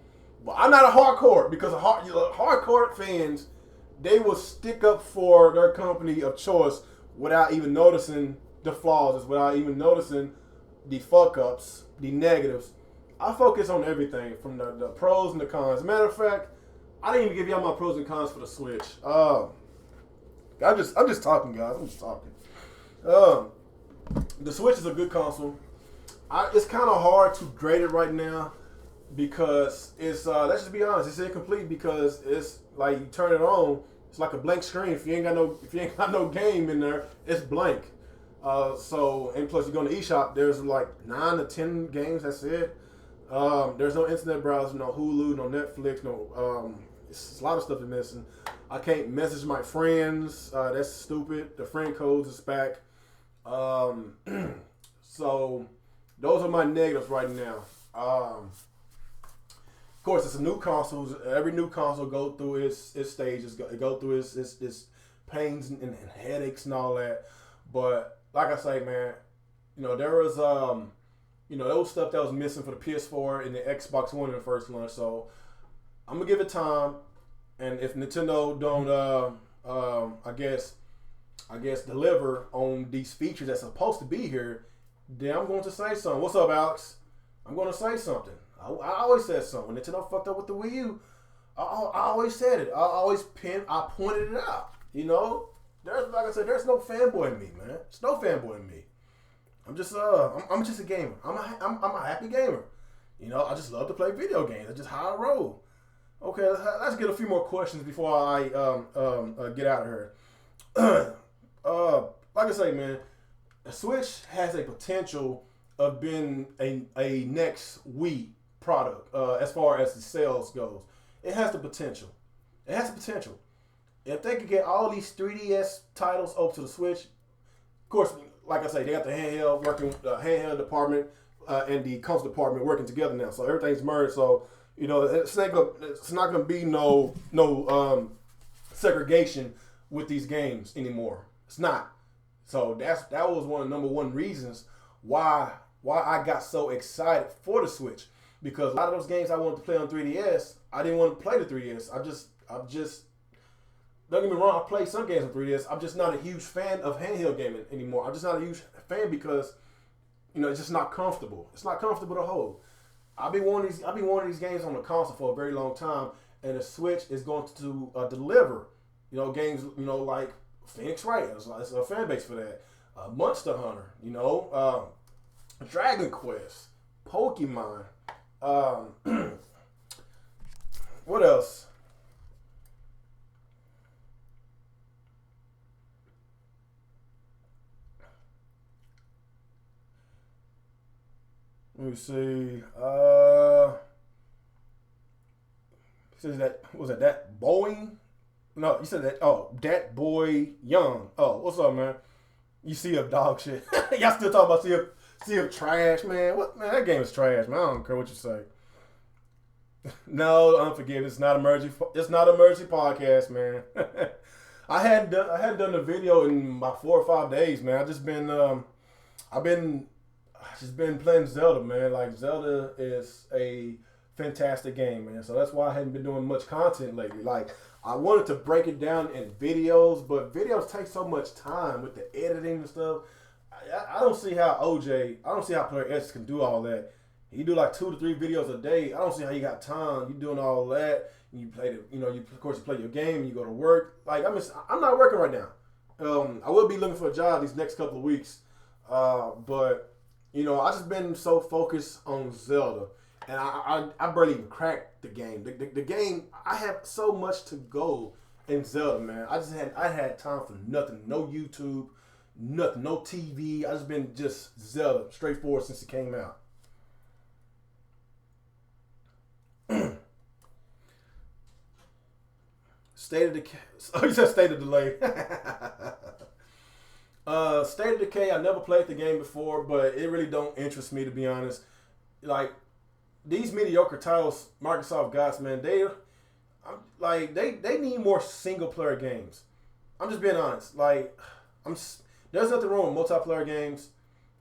[SPEAKER 4] but I'm not a hardcore, because hardcore fans, they will stick up for their company of choice without even noticing the flaws, without even noticing the fuck ups, the negatives. I focus on everything from the pros and the cons. As a matter of fact, I didn't even give y'all my pros and cons for the Switch. I'm just talking, guys. I'm just talking. The Switch is a good console. It's kind of hard to grade it right now, because it's let's just be honest, it's incomplete, because it's like you turn it on, it's like a blank screen. If you ain't got no game in there, it's blank. So, and plus you go to eShop, there's like 9 to 10 games, that's it. There's no internet browser, no Hulu, no Netflix, it's a lot of stuff is missing. I can't message my friends, that's stupid. The friend codes is back. So those are my negatives right now. Of course, it's a new console. Every new console go through its stages, go through its pains and headaches and all that. But like I say, man, there was there was stuff that was missing for the PS4 and the Xbox One in the first launch. So I'm gonna give it time, and if Nintendo don't, I guess deliver on these features that's supposed to be here, then I'm going to say something. What's up, Alex? I'm going to say something. I always said something. When Nintendo fucked up with the Wii U, I always said it. I pointed it out. Like I said, there's no fanboy in me, man. There's no fanboy in me. I'm just a gamer. I'm a happy gamer. I just love to play video games. That's just how I roll. Okay, let's get a few more questions before I get out of here. Like I say, man, the Switch has a potential of being a next Wii product as far as the sales goes. It has the potential. It has the potential. If they could get all these 3DS titles over to the Switch, of course, like I say, they got the handheld department and the console department working together now. So everything's merged. So You know, it's not gonna be no segregation with these games anymore. It's not. So that was one of the number one reasons why I got so excited for the Switch, because a lot of those games I wanted to play on 3DS, I didn't want to play the 3DS. I'm just don't get me wrong, I play some games on 3DS. I'm just not a huge fan of handheld gaming anymore. I'm just not a huge fan because, you know, it's just not comfortable. It's not comfortable to hold. I've been wanting these games on the console for a very long time, and the Switch is going to deliver, you know, games, you know, like Phoenix Wright. It's a fan base for that. Monster Hunter, you know, Dragon Quest, Pokemon. What else? Let me see. Says that was it that Boeing? No, you said that. Oh, that boy Young. Oh, what's up, man? You see up dog shit. Y'all still talking about see up trash, man? What, man? That game is trash, man. I don't care what you say. No, Unforgiven. It's not emergency. It's not emergency podcast, man. I hadn't done a video in about 4 or 5 days, man. I've just been playing Zelda, man. Like, Zelda is a fantastic game, man. So that's why I hadn't been doing much content lately. Like, I wanted to break it down in videos, but videos take so much time with the editing and stuff. I don't see how Player X can do all that. He do like 2 to 3 videos a day. I don't see how you got time. You doing all that. You play of course you play your game and you go to work. Like, I'm not working right now. I will be looking for a job these next couple of weeks. But you know, I just been so focused on Zelda, and I barely even cracked the game. The game, I have so much to go in Zelda, man. I had time for nothing. No YouTube, nothing, no TV. I just been Zelda straightforward since it came out. State of Decay. Oh, you said State of Delay. State of Decay, I never played the game before, but it really don't interest me, to be honest. Like, these mediocre titles Microsoft got, man, they need more single player games. I'm just being honest. Like, there's nothing wrong with multiplayer games,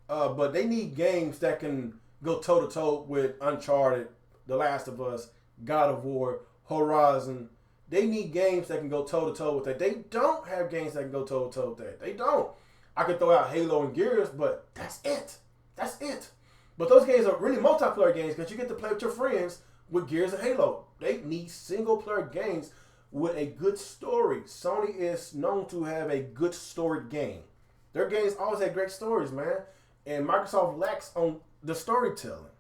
[SPEAKER 4] but they need games that can go toe to toe with Uncharted, The Last of Us, God of War, Horizon. They need games that can go toe to toe with that. They don't have games that can go toe to toe with that. They don't. I could throw out Halo and Gears, but that's it. That's it. But those games are really multiplayer games because you get to play with your friends with Gears and Halo. They need single player games with a good story. Sony is known to have a good storied game. Their games always have great stories, man. And Microsoft lacks on the storytelling.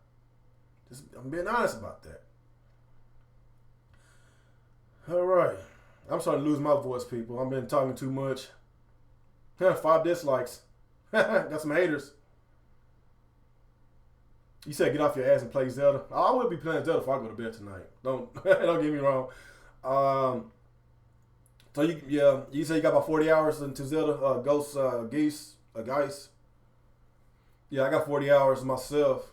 [SPEAKER 4] I'm being honest about that. All right. I'm starting to lose my voice, people. I've been talking too much. 5 dislikes. Got some haters. You said get off your ass and play Zelda. I will be playing Zelda before I go to bed tonight. Don't get me wrong. So you said you got about 40 hours into Zelda. Geese. Yeah, I got 40 hours myself.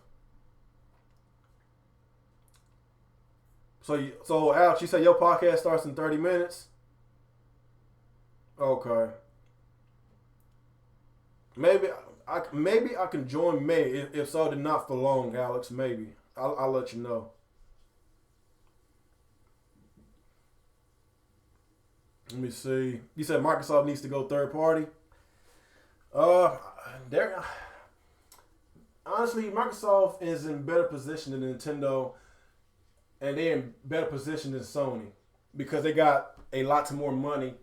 [SPEAKER 4] So Alex, you said your podcast starts in 30 minutes? Okay. Maybe I can join May. If so, then not for long, Alex. Maybe. I'll let you know. Let me see. You said Microsoft needs to go third party. Honestly, Microsoft is in better position than Nintendo, and they're in better position than Sony because they got a lot more money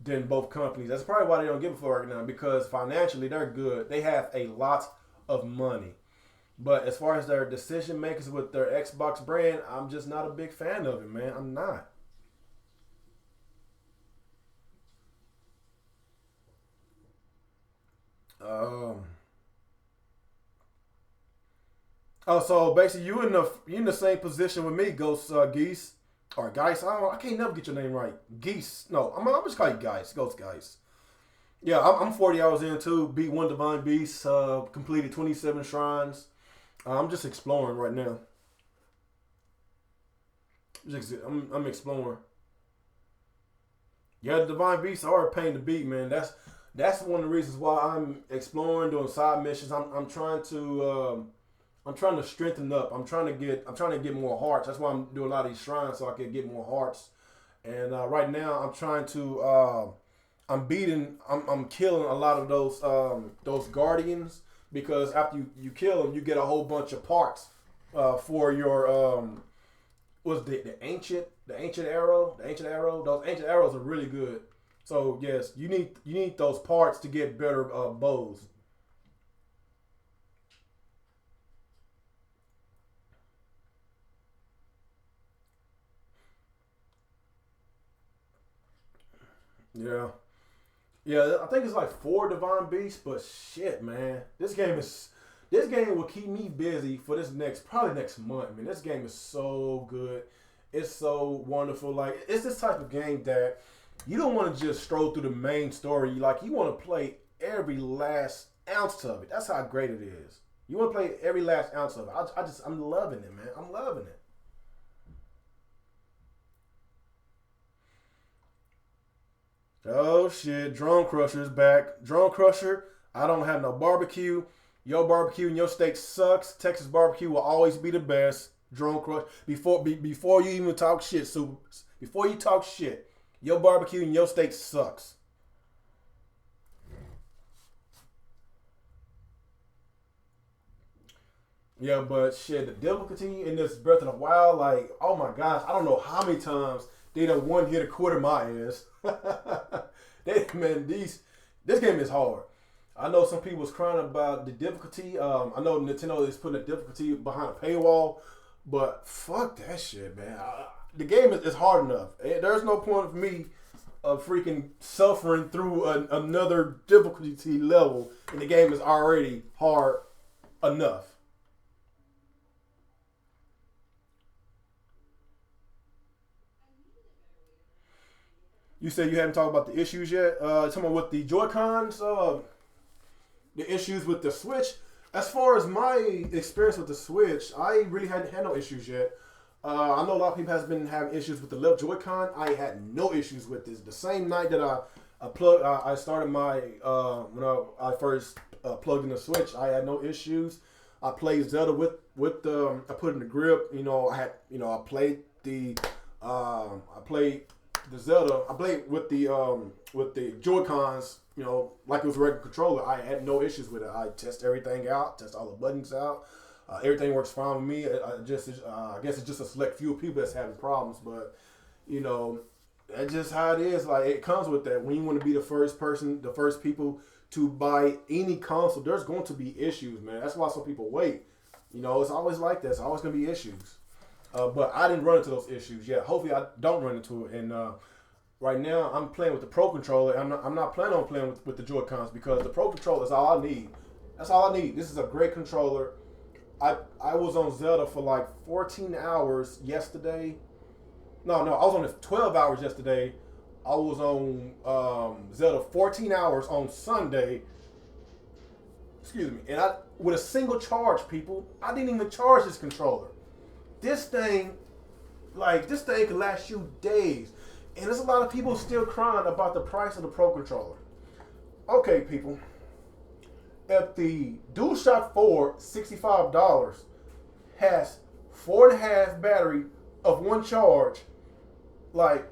[SPEAKER 4] than both companies. That's probably why they don't give a fuck right now, because financially they're good. They have a lot of money. But as far as their decision makers with their Xbox brand, I'm just not a big fan of it, man. I'm not. So basically you in the same position with me, Ghost Geese. Or Geist. I can't never get your name right. Geese. No, I'm just call you Geist. Ghost Geist. Yeah, I'm 40 hours in too. Beat 1 Divine Beast. Completed 27 shrines. I'm just exploring right now. I'm exploring. Yeah, the Divine Beasts are a pain to beat, man. That's one of the reasons why I'm exploring, doing side missions. I'm trying to strengthen up. I'm trying to get more hearts. That's why I'm doing a lot of these shrines so I can get more hearts. And right now I'm trying to I'm killing a lot of those guardians, because after you kill them, you get a whole bunch of parts for your what's the ancient arrow. Those ancient arrows are really good. So yes, you need those parts to get better bows. Yeah. Yeah, I think it's like 4 Divine Beasts, but shit, man. This game will keep me busy for probably next month. Man, this game is so good. It's so wonderful. Like, it's this type of game that you don't want to just stroll through the main story. You want to play every last ounce of it. That's how great it is. You want to play every last ounce of it. I'm loving it, man. I'm loving it. Oh shit, Drone Crusher is back. Drone Crusher, I don't have no barbecue. Your barbecue and your steak sucks. Texas barbecue will always be the best. Drone Crusher. Before you even talk shit, before you talk shit, your barbecue and your steak sucks. Yeah, but shit, the difficulty in this Breath of the Wild, like, oh my gosh, I don't know how many times they done one hit a quarter my ass. This game is hard. I know some people was crying about the difficulty. I know Nintendo is putting a difficulty behind a paywall, but fuck that shit, man. The game is hard enough. There's no point for me of freaking suffering through another difficulty level, and the game is already hard enough. You said you haven't talked about the issues yet. Talking about with the Joy-Cons, the issues with the Switch. As far as my experience with the Switch, I really hadn't had no issues yet. I know a lot of people has been having issues with the left Joy-Con. I had no issues with this. The same night that I started my when I first plugged in the Switch, I had no issues. I played Zelda with the I put it in the grip. I played the Zelda. I played with the Joy-Cons, like it was a regular controller. I had no issues with it. I test everything out, test all the buttons out. Everything works fine with me. I guess it's just a select few people that's having problems, but that's just how it is. Like, it comes with that. When you want to be the first people to buy any console, there's going to be issues, man. That's why some people wait. It's always like that. It's always going to be issues. But I didn't run into those issues yet. Hopefully, I don't run into it. And right now, I'm playing with the Pro Controller. I'm not planning on playing with the Joy-Cons, because the Pro Controller is all I need. That's all I need. This is a great controller. I was on Zelda for like 14 hours yesterday. No, I was on it 12 hours yesterday. I was on Zelda 14 hours on Sunday. Excuse me. And with a single charge, people, I didn't even charge this controller. This thing could last you days. And there's a lot of people still crying about the price of the Pro Controller. Okay, people. If the DualShock 4, $65, has 4.5 battery of one charge, like,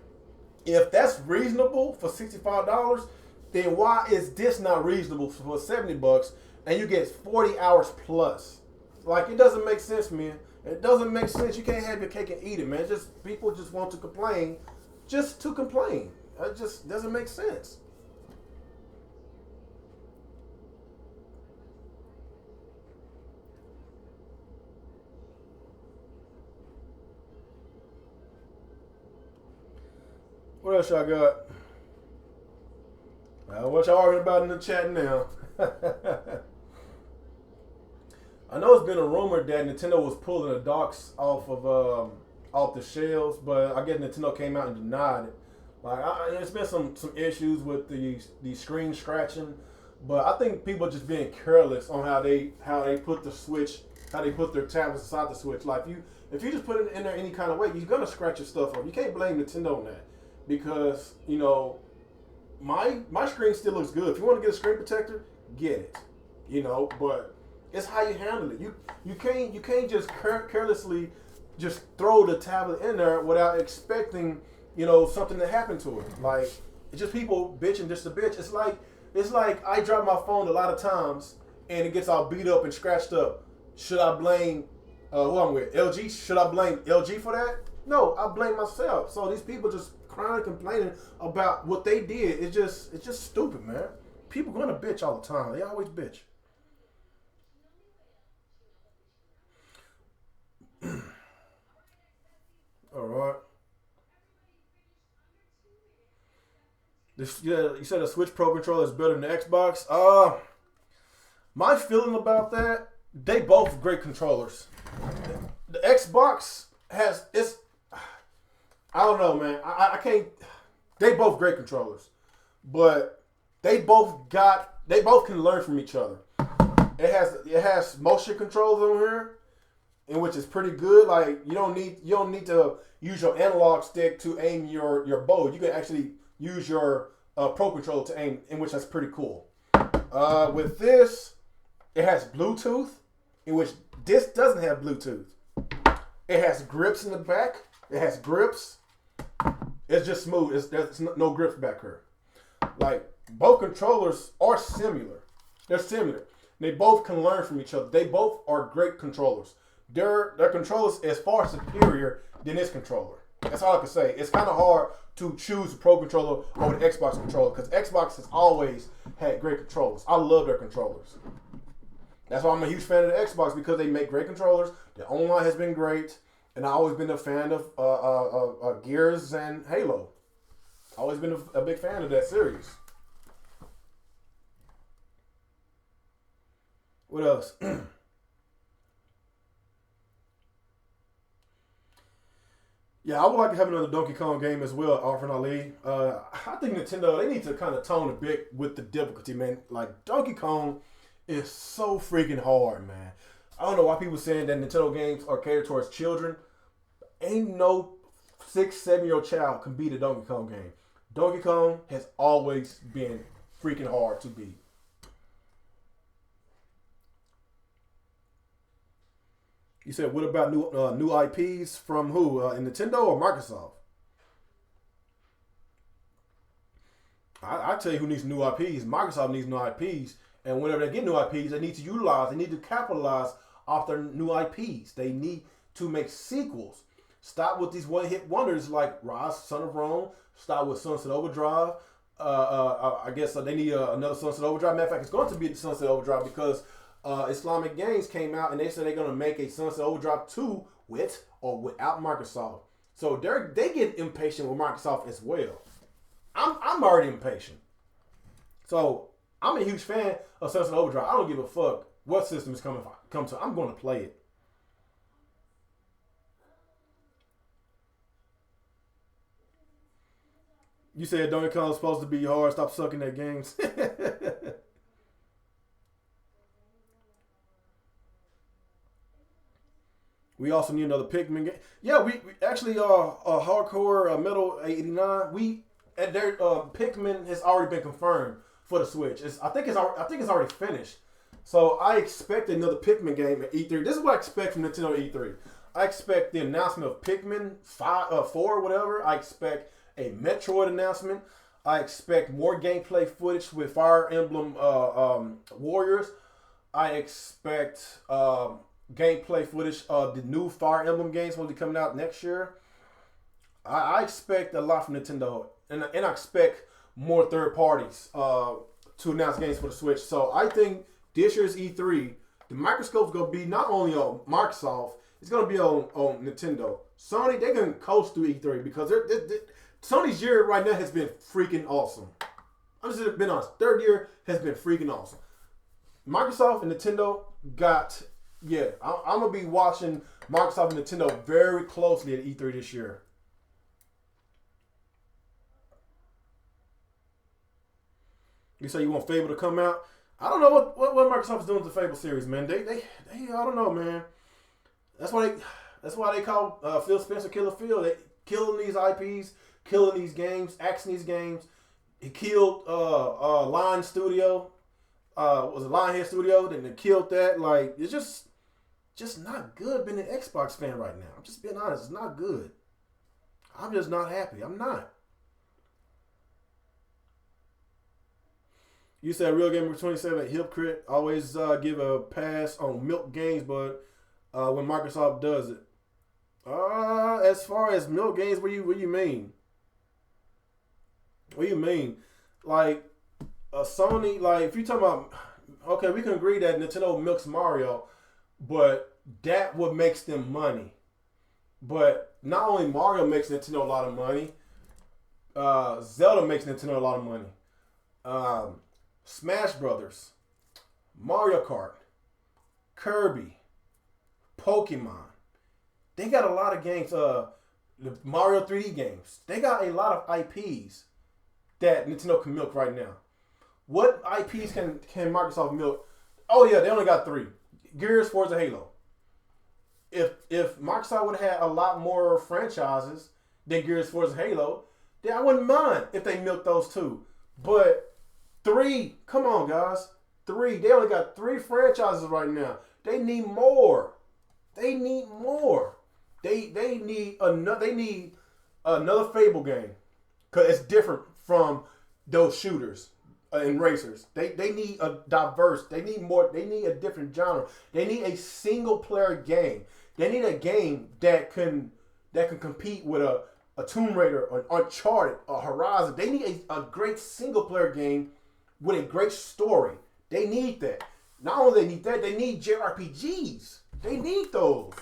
[SPEAKER 4] if that's reasonable for $65, then why is this not reasonable for $70 and you get 40 hours plus? Like, it doesn't make sense, man. It doesn't make sense. You can't have your cake and eat it, man. People just want to complain just to complain. It just doesn't make sense. What else y'all got? What y'all arguing about in the chat now? I know it's been a rumor that Nintendo was pulling the docks off the shelves, but I guess Nintendo came out and denied it. Like, there's been some issues with the screen scratching, but I think people are just being careless on how they put the Switch how they put their tablets inside the Switch. Like if you just put it in there any kind of way, you're gonna scratch your stuff up. You can't blame Nintendo on that because my screen still looks good. If you want to get a screen protector, get it. But it's how you handle it. You can't just carelessly just throw the tablet in there without expecting something to happen to it. Like it's just people bitching just a bitch. It's like I drop my phone a lot of times and it gets all beat up and scratched up. Should I blame who I'm with? LG? Should I blame LG for that? No, I blame myself. So these people just crying and complaining about what they did. It's just stupid, man. People gonna bitch all the time. They always bitch. All right. You said a Switch Pro controller is better than the Xbox. My feeling about that, they both great controllers. The Xbox I don't know, man. I can't. They both great controllers, but they both can learn from each other. It has motion controls on here, in which is pretty good. Like you don't need to use your analog stick to aim your bow. You can actually use your Pro controller to aim, in which that's pretty cool. With this, it has Bluetooth, in which this doesn't have Bluetooth. It has grips in the back. It has grips. It's just smooth. There's no grips back here. Like both controllers are similar. They're similar. They both can learn from each other. They both are great controllers. Their controllers is far superior than this controller. That's all I can say. It's kind of hard to choose a Pro controller over the Xbox controller because Xbox has always had great controllers. I love their controllers. That's why I'm a huge fan of the Xbox because they make great controllers. The online has been great, and I've always been a fan of Gears and Halo. Always been a big fan of that series. What else? Yeah, I would like to have another Donkey Kong game as well, Arfin Ali. I think Nintendo, they need to kind of tone a bit with the difficulty, man. Like, Donkey Kong is so freaking hard, man. I don't know why people saying that Nintendo games are catered towards children. Ain't no 6-7-year-old child can beat a Donkey Kong game. Donkey Kong has always been freaking hard to beat. You said, what about new IPs from who? Nintendo or Microsoft? I tell you who needs new IPs. Microsoft needs new IPs. And whenever they get new IPs, they need to utilize, they need to capitalize off their new IPs. They need to make sequels. Stop with these one-hit wonders like Rise, Son of Rome. Stop with Sunset Overdrive. I guess they need another Sunset Overdrive. Matter of fact, it's going to be the Sunset Overdrive because Islamic Games came out and they said they're going to make a Sunset Overdrive 2 with or without Microsoft. So they get impatient with Microsoft as well. I'm already impatient. So I'm a huge fan of Sunset Overdrive. I don't give a fuck what system is come to. I'm going to play it. You said Donkey Kong is supposed to be hard. Stop sucking at games. We also need another Pikmin game. Yeah, we actually Hardcore Metal 89. Their Pikmin has already been confirmed for the Switch. I think it's already finished. So I expect another Pikmin game at E3. This is what I expect from Nintendo at E3. I expect the announcement of Pikmin 4 or whatever. I expect a Metroid announcement. I expect more gameplay footage with Fire Emblem Warriors. I expect gameplay footage of the new Fire Emblem games will be coming out next year. I expect a lot from Nintendo, and I expect more third parties to announce games for the Switch. So I think this year's E3, the microscope's going to be not only on Microsoft, it's going to be on Nintendo. Sony, they can coast through E3 because Sony's year right now has been freaking awesome. I'm just being honest. Third year has been freaking awesome. Microsoft and Nintendo got... Yeah, I'm going to be watching Microsoft and Nintendo very closely at E3 this year. You say you want Fable to come out? I don't know what Microsoft is doing with the Fable series, man. They I don't know, man. That's why they call Phil Spencer Killer Phil. They killing these IPs, killing these games, axing these games. He killed Lion Studio. Was it Lionhead Studio? Then they killed that. Like, it's just not good being an Xbox fan right now. I'm just being honest. It's not good. I'm just not happy. I'm not. You said Real Gamer 27 hypocrite always give a pass on milk games, but when Microsoft does it, as far as milk games, what do you mean? What do you mean? Like Sony, like if you talking about, okay, we can agree that Nintendo milks Mario, but that what makes them money. But not only Mario makes Nintendo a lot of money, Zelda makes Nintendo a lot of money. Smash Brothers, Mario Kart, Kirby, Pokemon. They got a lot of games, the Mario 3D games. They got a lot of IPs that Nintendo can milk right now. What IPs can Microsoft milk? Oh yeah, they only got 3. Gears, Forza, Halo. If Microsoft would have had a lot more franchises than Gears, Forza, Halo, then I wouldn't mind if they milked those 2. But 3, come on guys, 3. They only got 3 franchises right now. They need more. They need more. They need another Fable game, cause it's different from those shooters and racers. They need a diverse. They need more. They need a different genre. They need a single player game. They need a game that can compete with a Tomb Raider, or Uncharted, or Horizon. They need a great single player game with a great story. They need that. Not only they need that, they need JRPGs. They need those.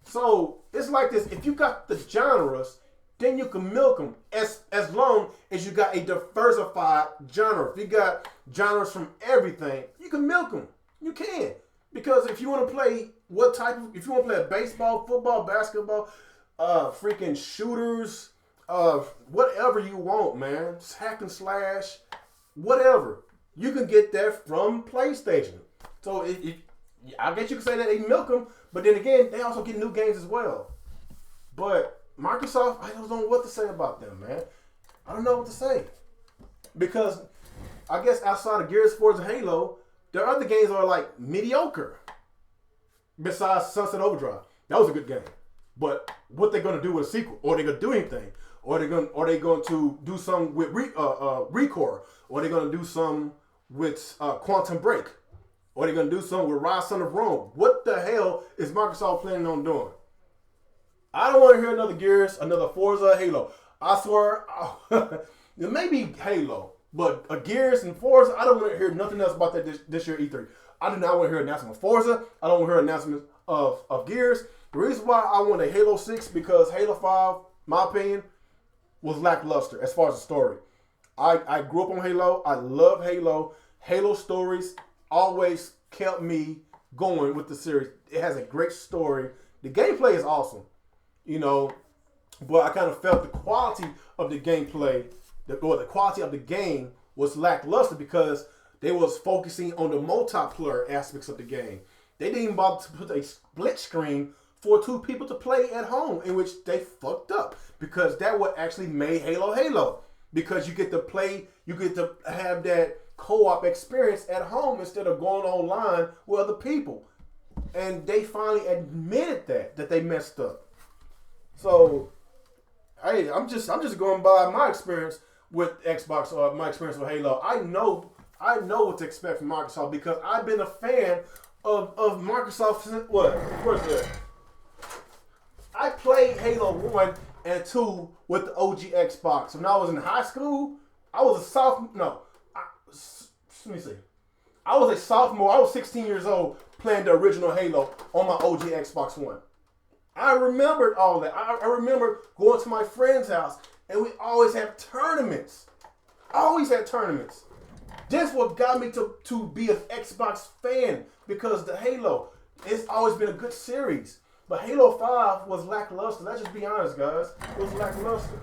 [SPEAKER 4] So it's like this. If you got the genres, then you can milk them as long as you got a diversified genre. If you got genres from everything, you can milk them. You can. Because if you want to play if you want to play a baseball, football, basketball, freaking shooters, whatever you want, man. Hack and slash, whatever. You can get that from PlayStation. So I guess you could say that they milk them, but then again, they also get new games as well. But Microsoft, I don't know what to say about them, man. I don't know what to say. Because I guess outside of Gears, Forza, Halo, there are other games that are like mediocre. Besides Sunset Overdrive. That was a good game. But what they're going to do with a sequel? Or they going to do anything? Or they going to do something with Recore? Or they going to do something with Quantum Break? Or they going to do something with Rise Son of Rome? What the hell is Microsoft planning on doing? I don't want to hear another Gears, another Forza, Halo. I swear, it may be Halo, but a Gears and Forza, I don't want to hear nothing else about that this year E3. I do not want to hear an announcement of Forza. I don't want to hear an announcement of Gears. The reason why I want a Halo 6, because Halo 5, my opinion, was lackluster as far as the story. I grew up on Halo. I love Halo. Halo stories always kept me going with the series. It has a great story. The gameplay is awesome, you know, but I kind of felt the quality of the gameplay, the quality of the game was lackluster because they was focusing on the multiplayer aspects of the game. They didn't even bother to put a split screen for 2 people to play at home, in which they fucked up, because that what actually made Halo Halo. Because you get to play, you get to have that co-op experience at home instead of going online with other people. And they finally admitted that they messed up. So, hey, I'm just going by my experience with Xbox or my experience with Halo. I know what to expect from Microsoft because I've been a fan of Microsoft since what? Where's that? I played Halo 1 and 2 with the OG Xbox. When I was in high school, I was a sophomore. No, let me see. I was a sophomore. I was 16 years old playing the original Halo on my OG Xbox One. I remembered all that. I remember going to my friend's house and we always had tournaments. That's what got me to be an Xbox fan, because the Halo, it's always been a good series. But Halo 5 was lackluster. Let's just be honest, guys. It was lackluster.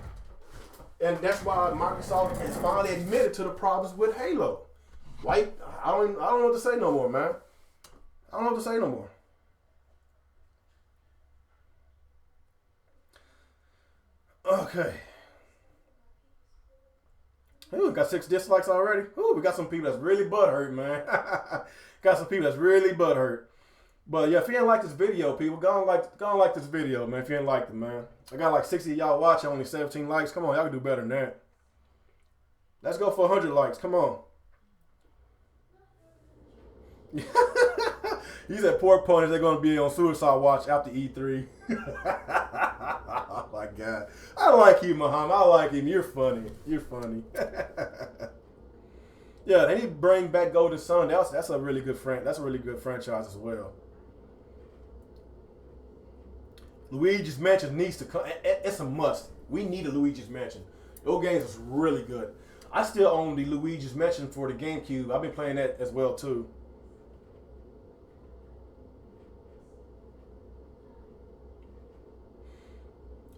[SPEAKER 4] And that's why Microsoft has finally admitted to the problems with Halo. Like, I don't know what to say no more, man. I don't know what to say no more. Okay. Ooh, we got 6 dislikes already. Ooh, we got some people that's really butthurt, man. Got some people that's really butthurt. But yeah, if you didn't like this video, people, go on like this video, man. If you didn't like it, man. I got like 60 of y'all watching, only 17 likes. Come on, y'all can do better than that. Let's go for 100 likes. Come on. He said poor ponies, they're going to be on suicide watch after E3. Oh my God. I like you, Muhammad. I like him. You're funny. You're funny. Yeah, they need to bring back Golden Sun. That's a really good That's a really good franchise as well. Luigi's Mansion needs to come. It's a must. We need a Luigi's Mansion. Those games is really good. I still own the Luigi's Mansion for the GameCube. I've been playing that as well too.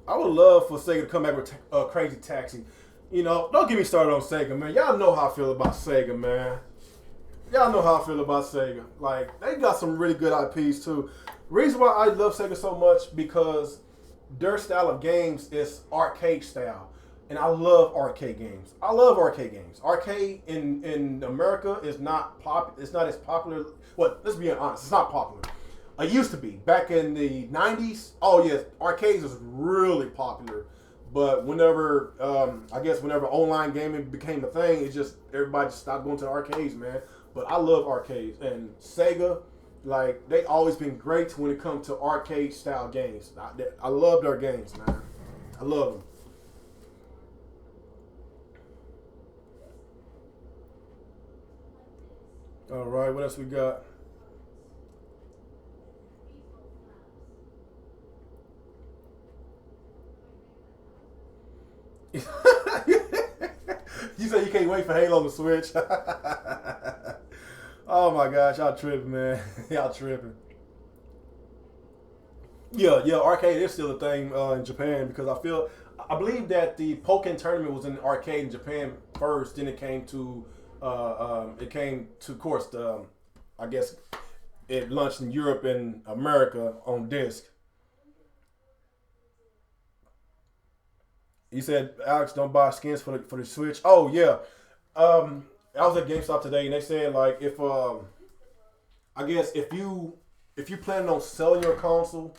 [SPEAKER 4] I would love for Sega to come back with Crazy Taxi. You know, don't get me started on Sega, man. Y'all know how I feel about Sega, man. Y'all know how I feel about Sega. Like, they got some really good IPs too. Reason why I love Sega so much because their style of games is arcade style. And I love arcade games. I love arcade games. Arcade in America is not it's not as popular. Well, let's be honest, it's not popular. It used to be. Back in the 90s, oh yes, arcades was really popular. But whenever, I guess whenever online gaming became a thing, it just, everybody just stopped going to the arcades, man. But I love arcades. And Sega, like, they always been great when it comes to arcade style games. I love their games, man. I love them. All right, what else we got? You say you can't wait for Halo to Switch. Oh my gosh, y'all tripping, man. Y'all tripping. Yeah, arcade is still a thing in Japan because I believe that the Pokken tournament was in the arcade in Japan first. Then it came to, of course, I guess it launched in Europe and America on disc. He said, Alex, don't buy skins for the Switch. Oh yeah, I was at GameStop today and they said like if I guess if you planning on selling your console,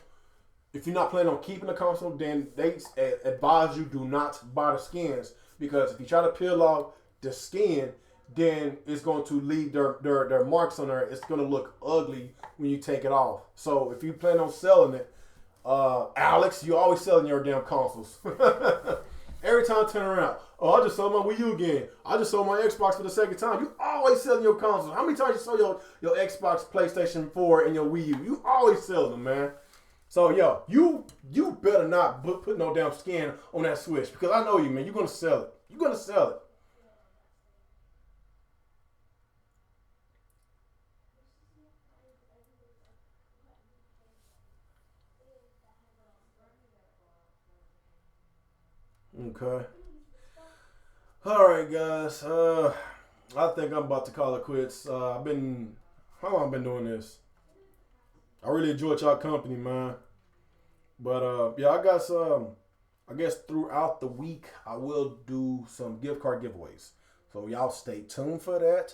[SPEAKER 4] if you're not planning on keeping the console, then they advise you do not buy the skins because if you try to peel off the skin, then it's going to leave their marks on there. It's going to look ugly when you take it off. So if you plan on selling it, Alex, you always selling your damn consoles. Every time I turn around, oh, I just sold my Wii U again. I just sold my Xbox for the second time. You always selling your consoles. How many times you sold your Xbox, PlayStation 4, and your Wii U? You always selling them, man. So, yo, you better not put no damn skin on that Switch because I know you, man. You're going to sell it. You're going to sell it. Okay. All right, guys. I think I'm about to call it quits. How long I been doing this? I really enjoyed y'all company, man. But yeah, I got some. I guess throughout the week I will do some gift card giveaways. So y'all stay tuned for that.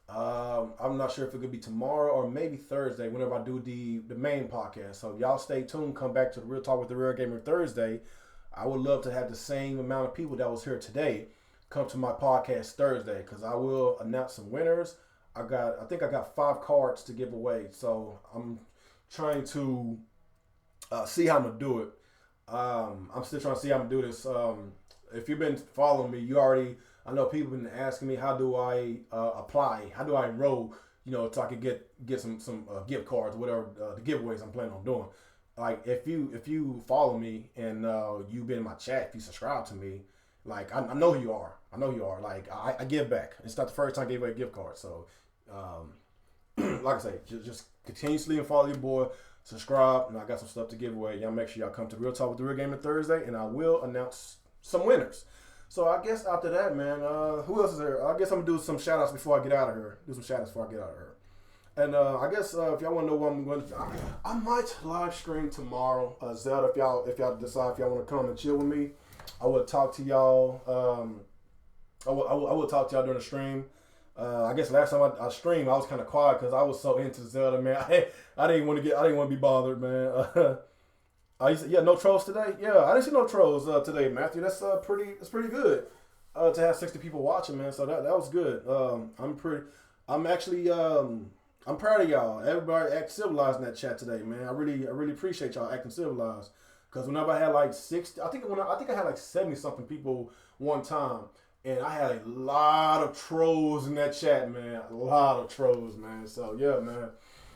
[SPEAKER 4] I'm not sure if it could be tomorrow or maybe Thursday whenever I do the main podcast. So y'all stay tuned. Come back to the Real Talk with the Real Gamer Thursday. I would love to have the same amount of people that was here today come to my podcast Thursday because I will announce some winners. I think I got 5 cards to give away. So I'm trying to see how I'm going to do it. I'm still trying to see how I'm going to do this. If you've been following me, I know people have been asking me, how do I apply? How do I enroll, so I can get some gift cards, whatever the giveaways I'm planning on doing. Like if you follow me and you've been in my chat, if you subscribe to me, like I know who you are. I know who you are. Like I give back. It's not the first time I gave away a gift card. So like I say, just continuously follow your boy, subscribe, and I got some stuff to give away. Y'all make sure y'all come to Real Talk with the Real Gamer Thursday, and I will announce some winners. So I guess after that, man, who else is there? I guess I'm gonna do some shout outs before I get out of here. And I guess if y'all want to know what I'm going to, I might live stream tomorrow. Zelda, if y'all decide if y'all want to come and chill with me, I will talk to y'all. I will talk to y'all during the stream. I guess last time I streamed, I was kind of quiet because I was so into Zelda, man. I didn't want to be bothered, man. No trolls today. Yeah, I didn't see no trolls today, Matthew. That's pretty good to have 60 people watching, man. So that was good. I'm proud of y'all. Everybody act civilized in that chat today, man. I really appreciate y'all acting civilized. Because whenever I had like 60, I think I had like 70 something people one time, and I had a lot of trolls in that chat, man. A lot of trolls, man. So yeah, man.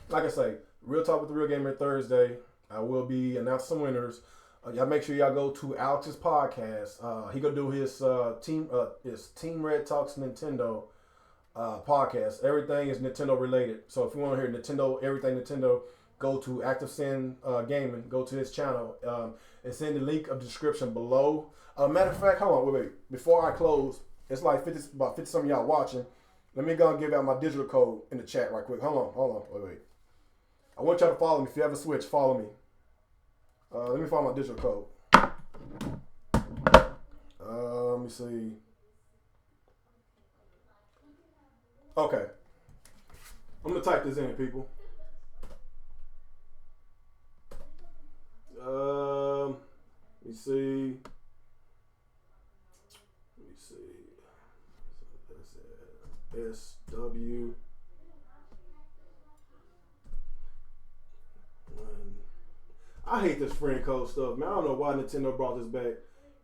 [SPEAKER 4] Like I say, Real Talk with the Real Gamer Thursday. I will be announcing some winners. Y'all make sure y'all go to Alex's podcast. He gonna do his Team Red Talks Nintendo podcast. Everything is Nintendo related. So if you want to hear Nintendo, everything Nintendo, go to ActivesiNGaming. Go to his channel. It's in the link of the description below. Matter of fact, hold on, wait. Before I close, it's like about 50 some of y'all watching. Let me go and give out my digital code in the chat right quick. Hold on, wait. I want y'all to follow me. If you have a Switch, follow me. Let me find my digital code. Let me see. Okay. I'm going to type this in, people. Let me see. SW. I hate this friend code stuff, man. I don't know why Nintendo brought this back.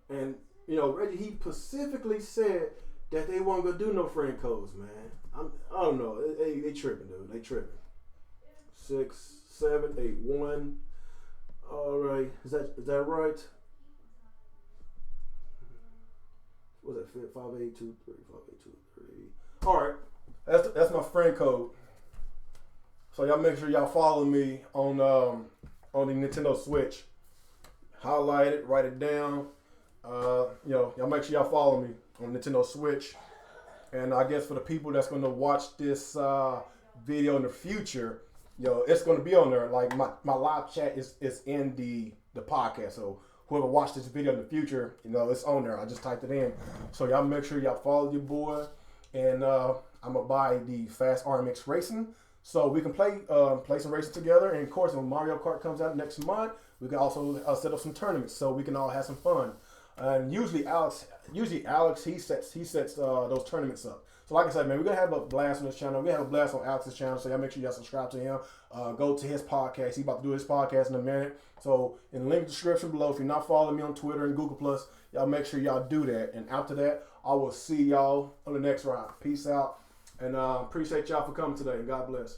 [SPEAKER 4] And, Reggie, he specifically said that they weren't going to do no friend codes, man. I don't know. They tripping, dude. They tripping. 6781. All right. Is that right? What's that? 5823. 5823. All right. That's my friend code. So y'all make sure y'all follow me on the Nintendo Switch. Highlight it, write it down. Y'all make sure y'all follow me on Nintendo Switch. And I guess for the people that's going to watch this video in the future, it's going to be on there. Like my live chat is in the podcast. So whoever watched this video in the future, it's on there. I just typed it in. So y'all make sure y'all follow your boy. And I'm going to buy the Fast RMX Racing so we can play some racing together. And of course, when Mario Kart comes out next month, we can also set up some tournaments so we can all have some fun. And usually Alex, he sets those tournaments up. So like I said, man, we're gonna have a blast on this channel. We're gonna have a blast on Alex's channel. So y'all make sure y'all subscribe to him. Go to his podcast. He's about to do his podcast in a minute. So in the link description below, if you're not following me on Twitter and Google+, y'all make sure y'all do that. And after that, I will see y'all on the next round. Peace out. And appreciate y'all for coming today. God bless.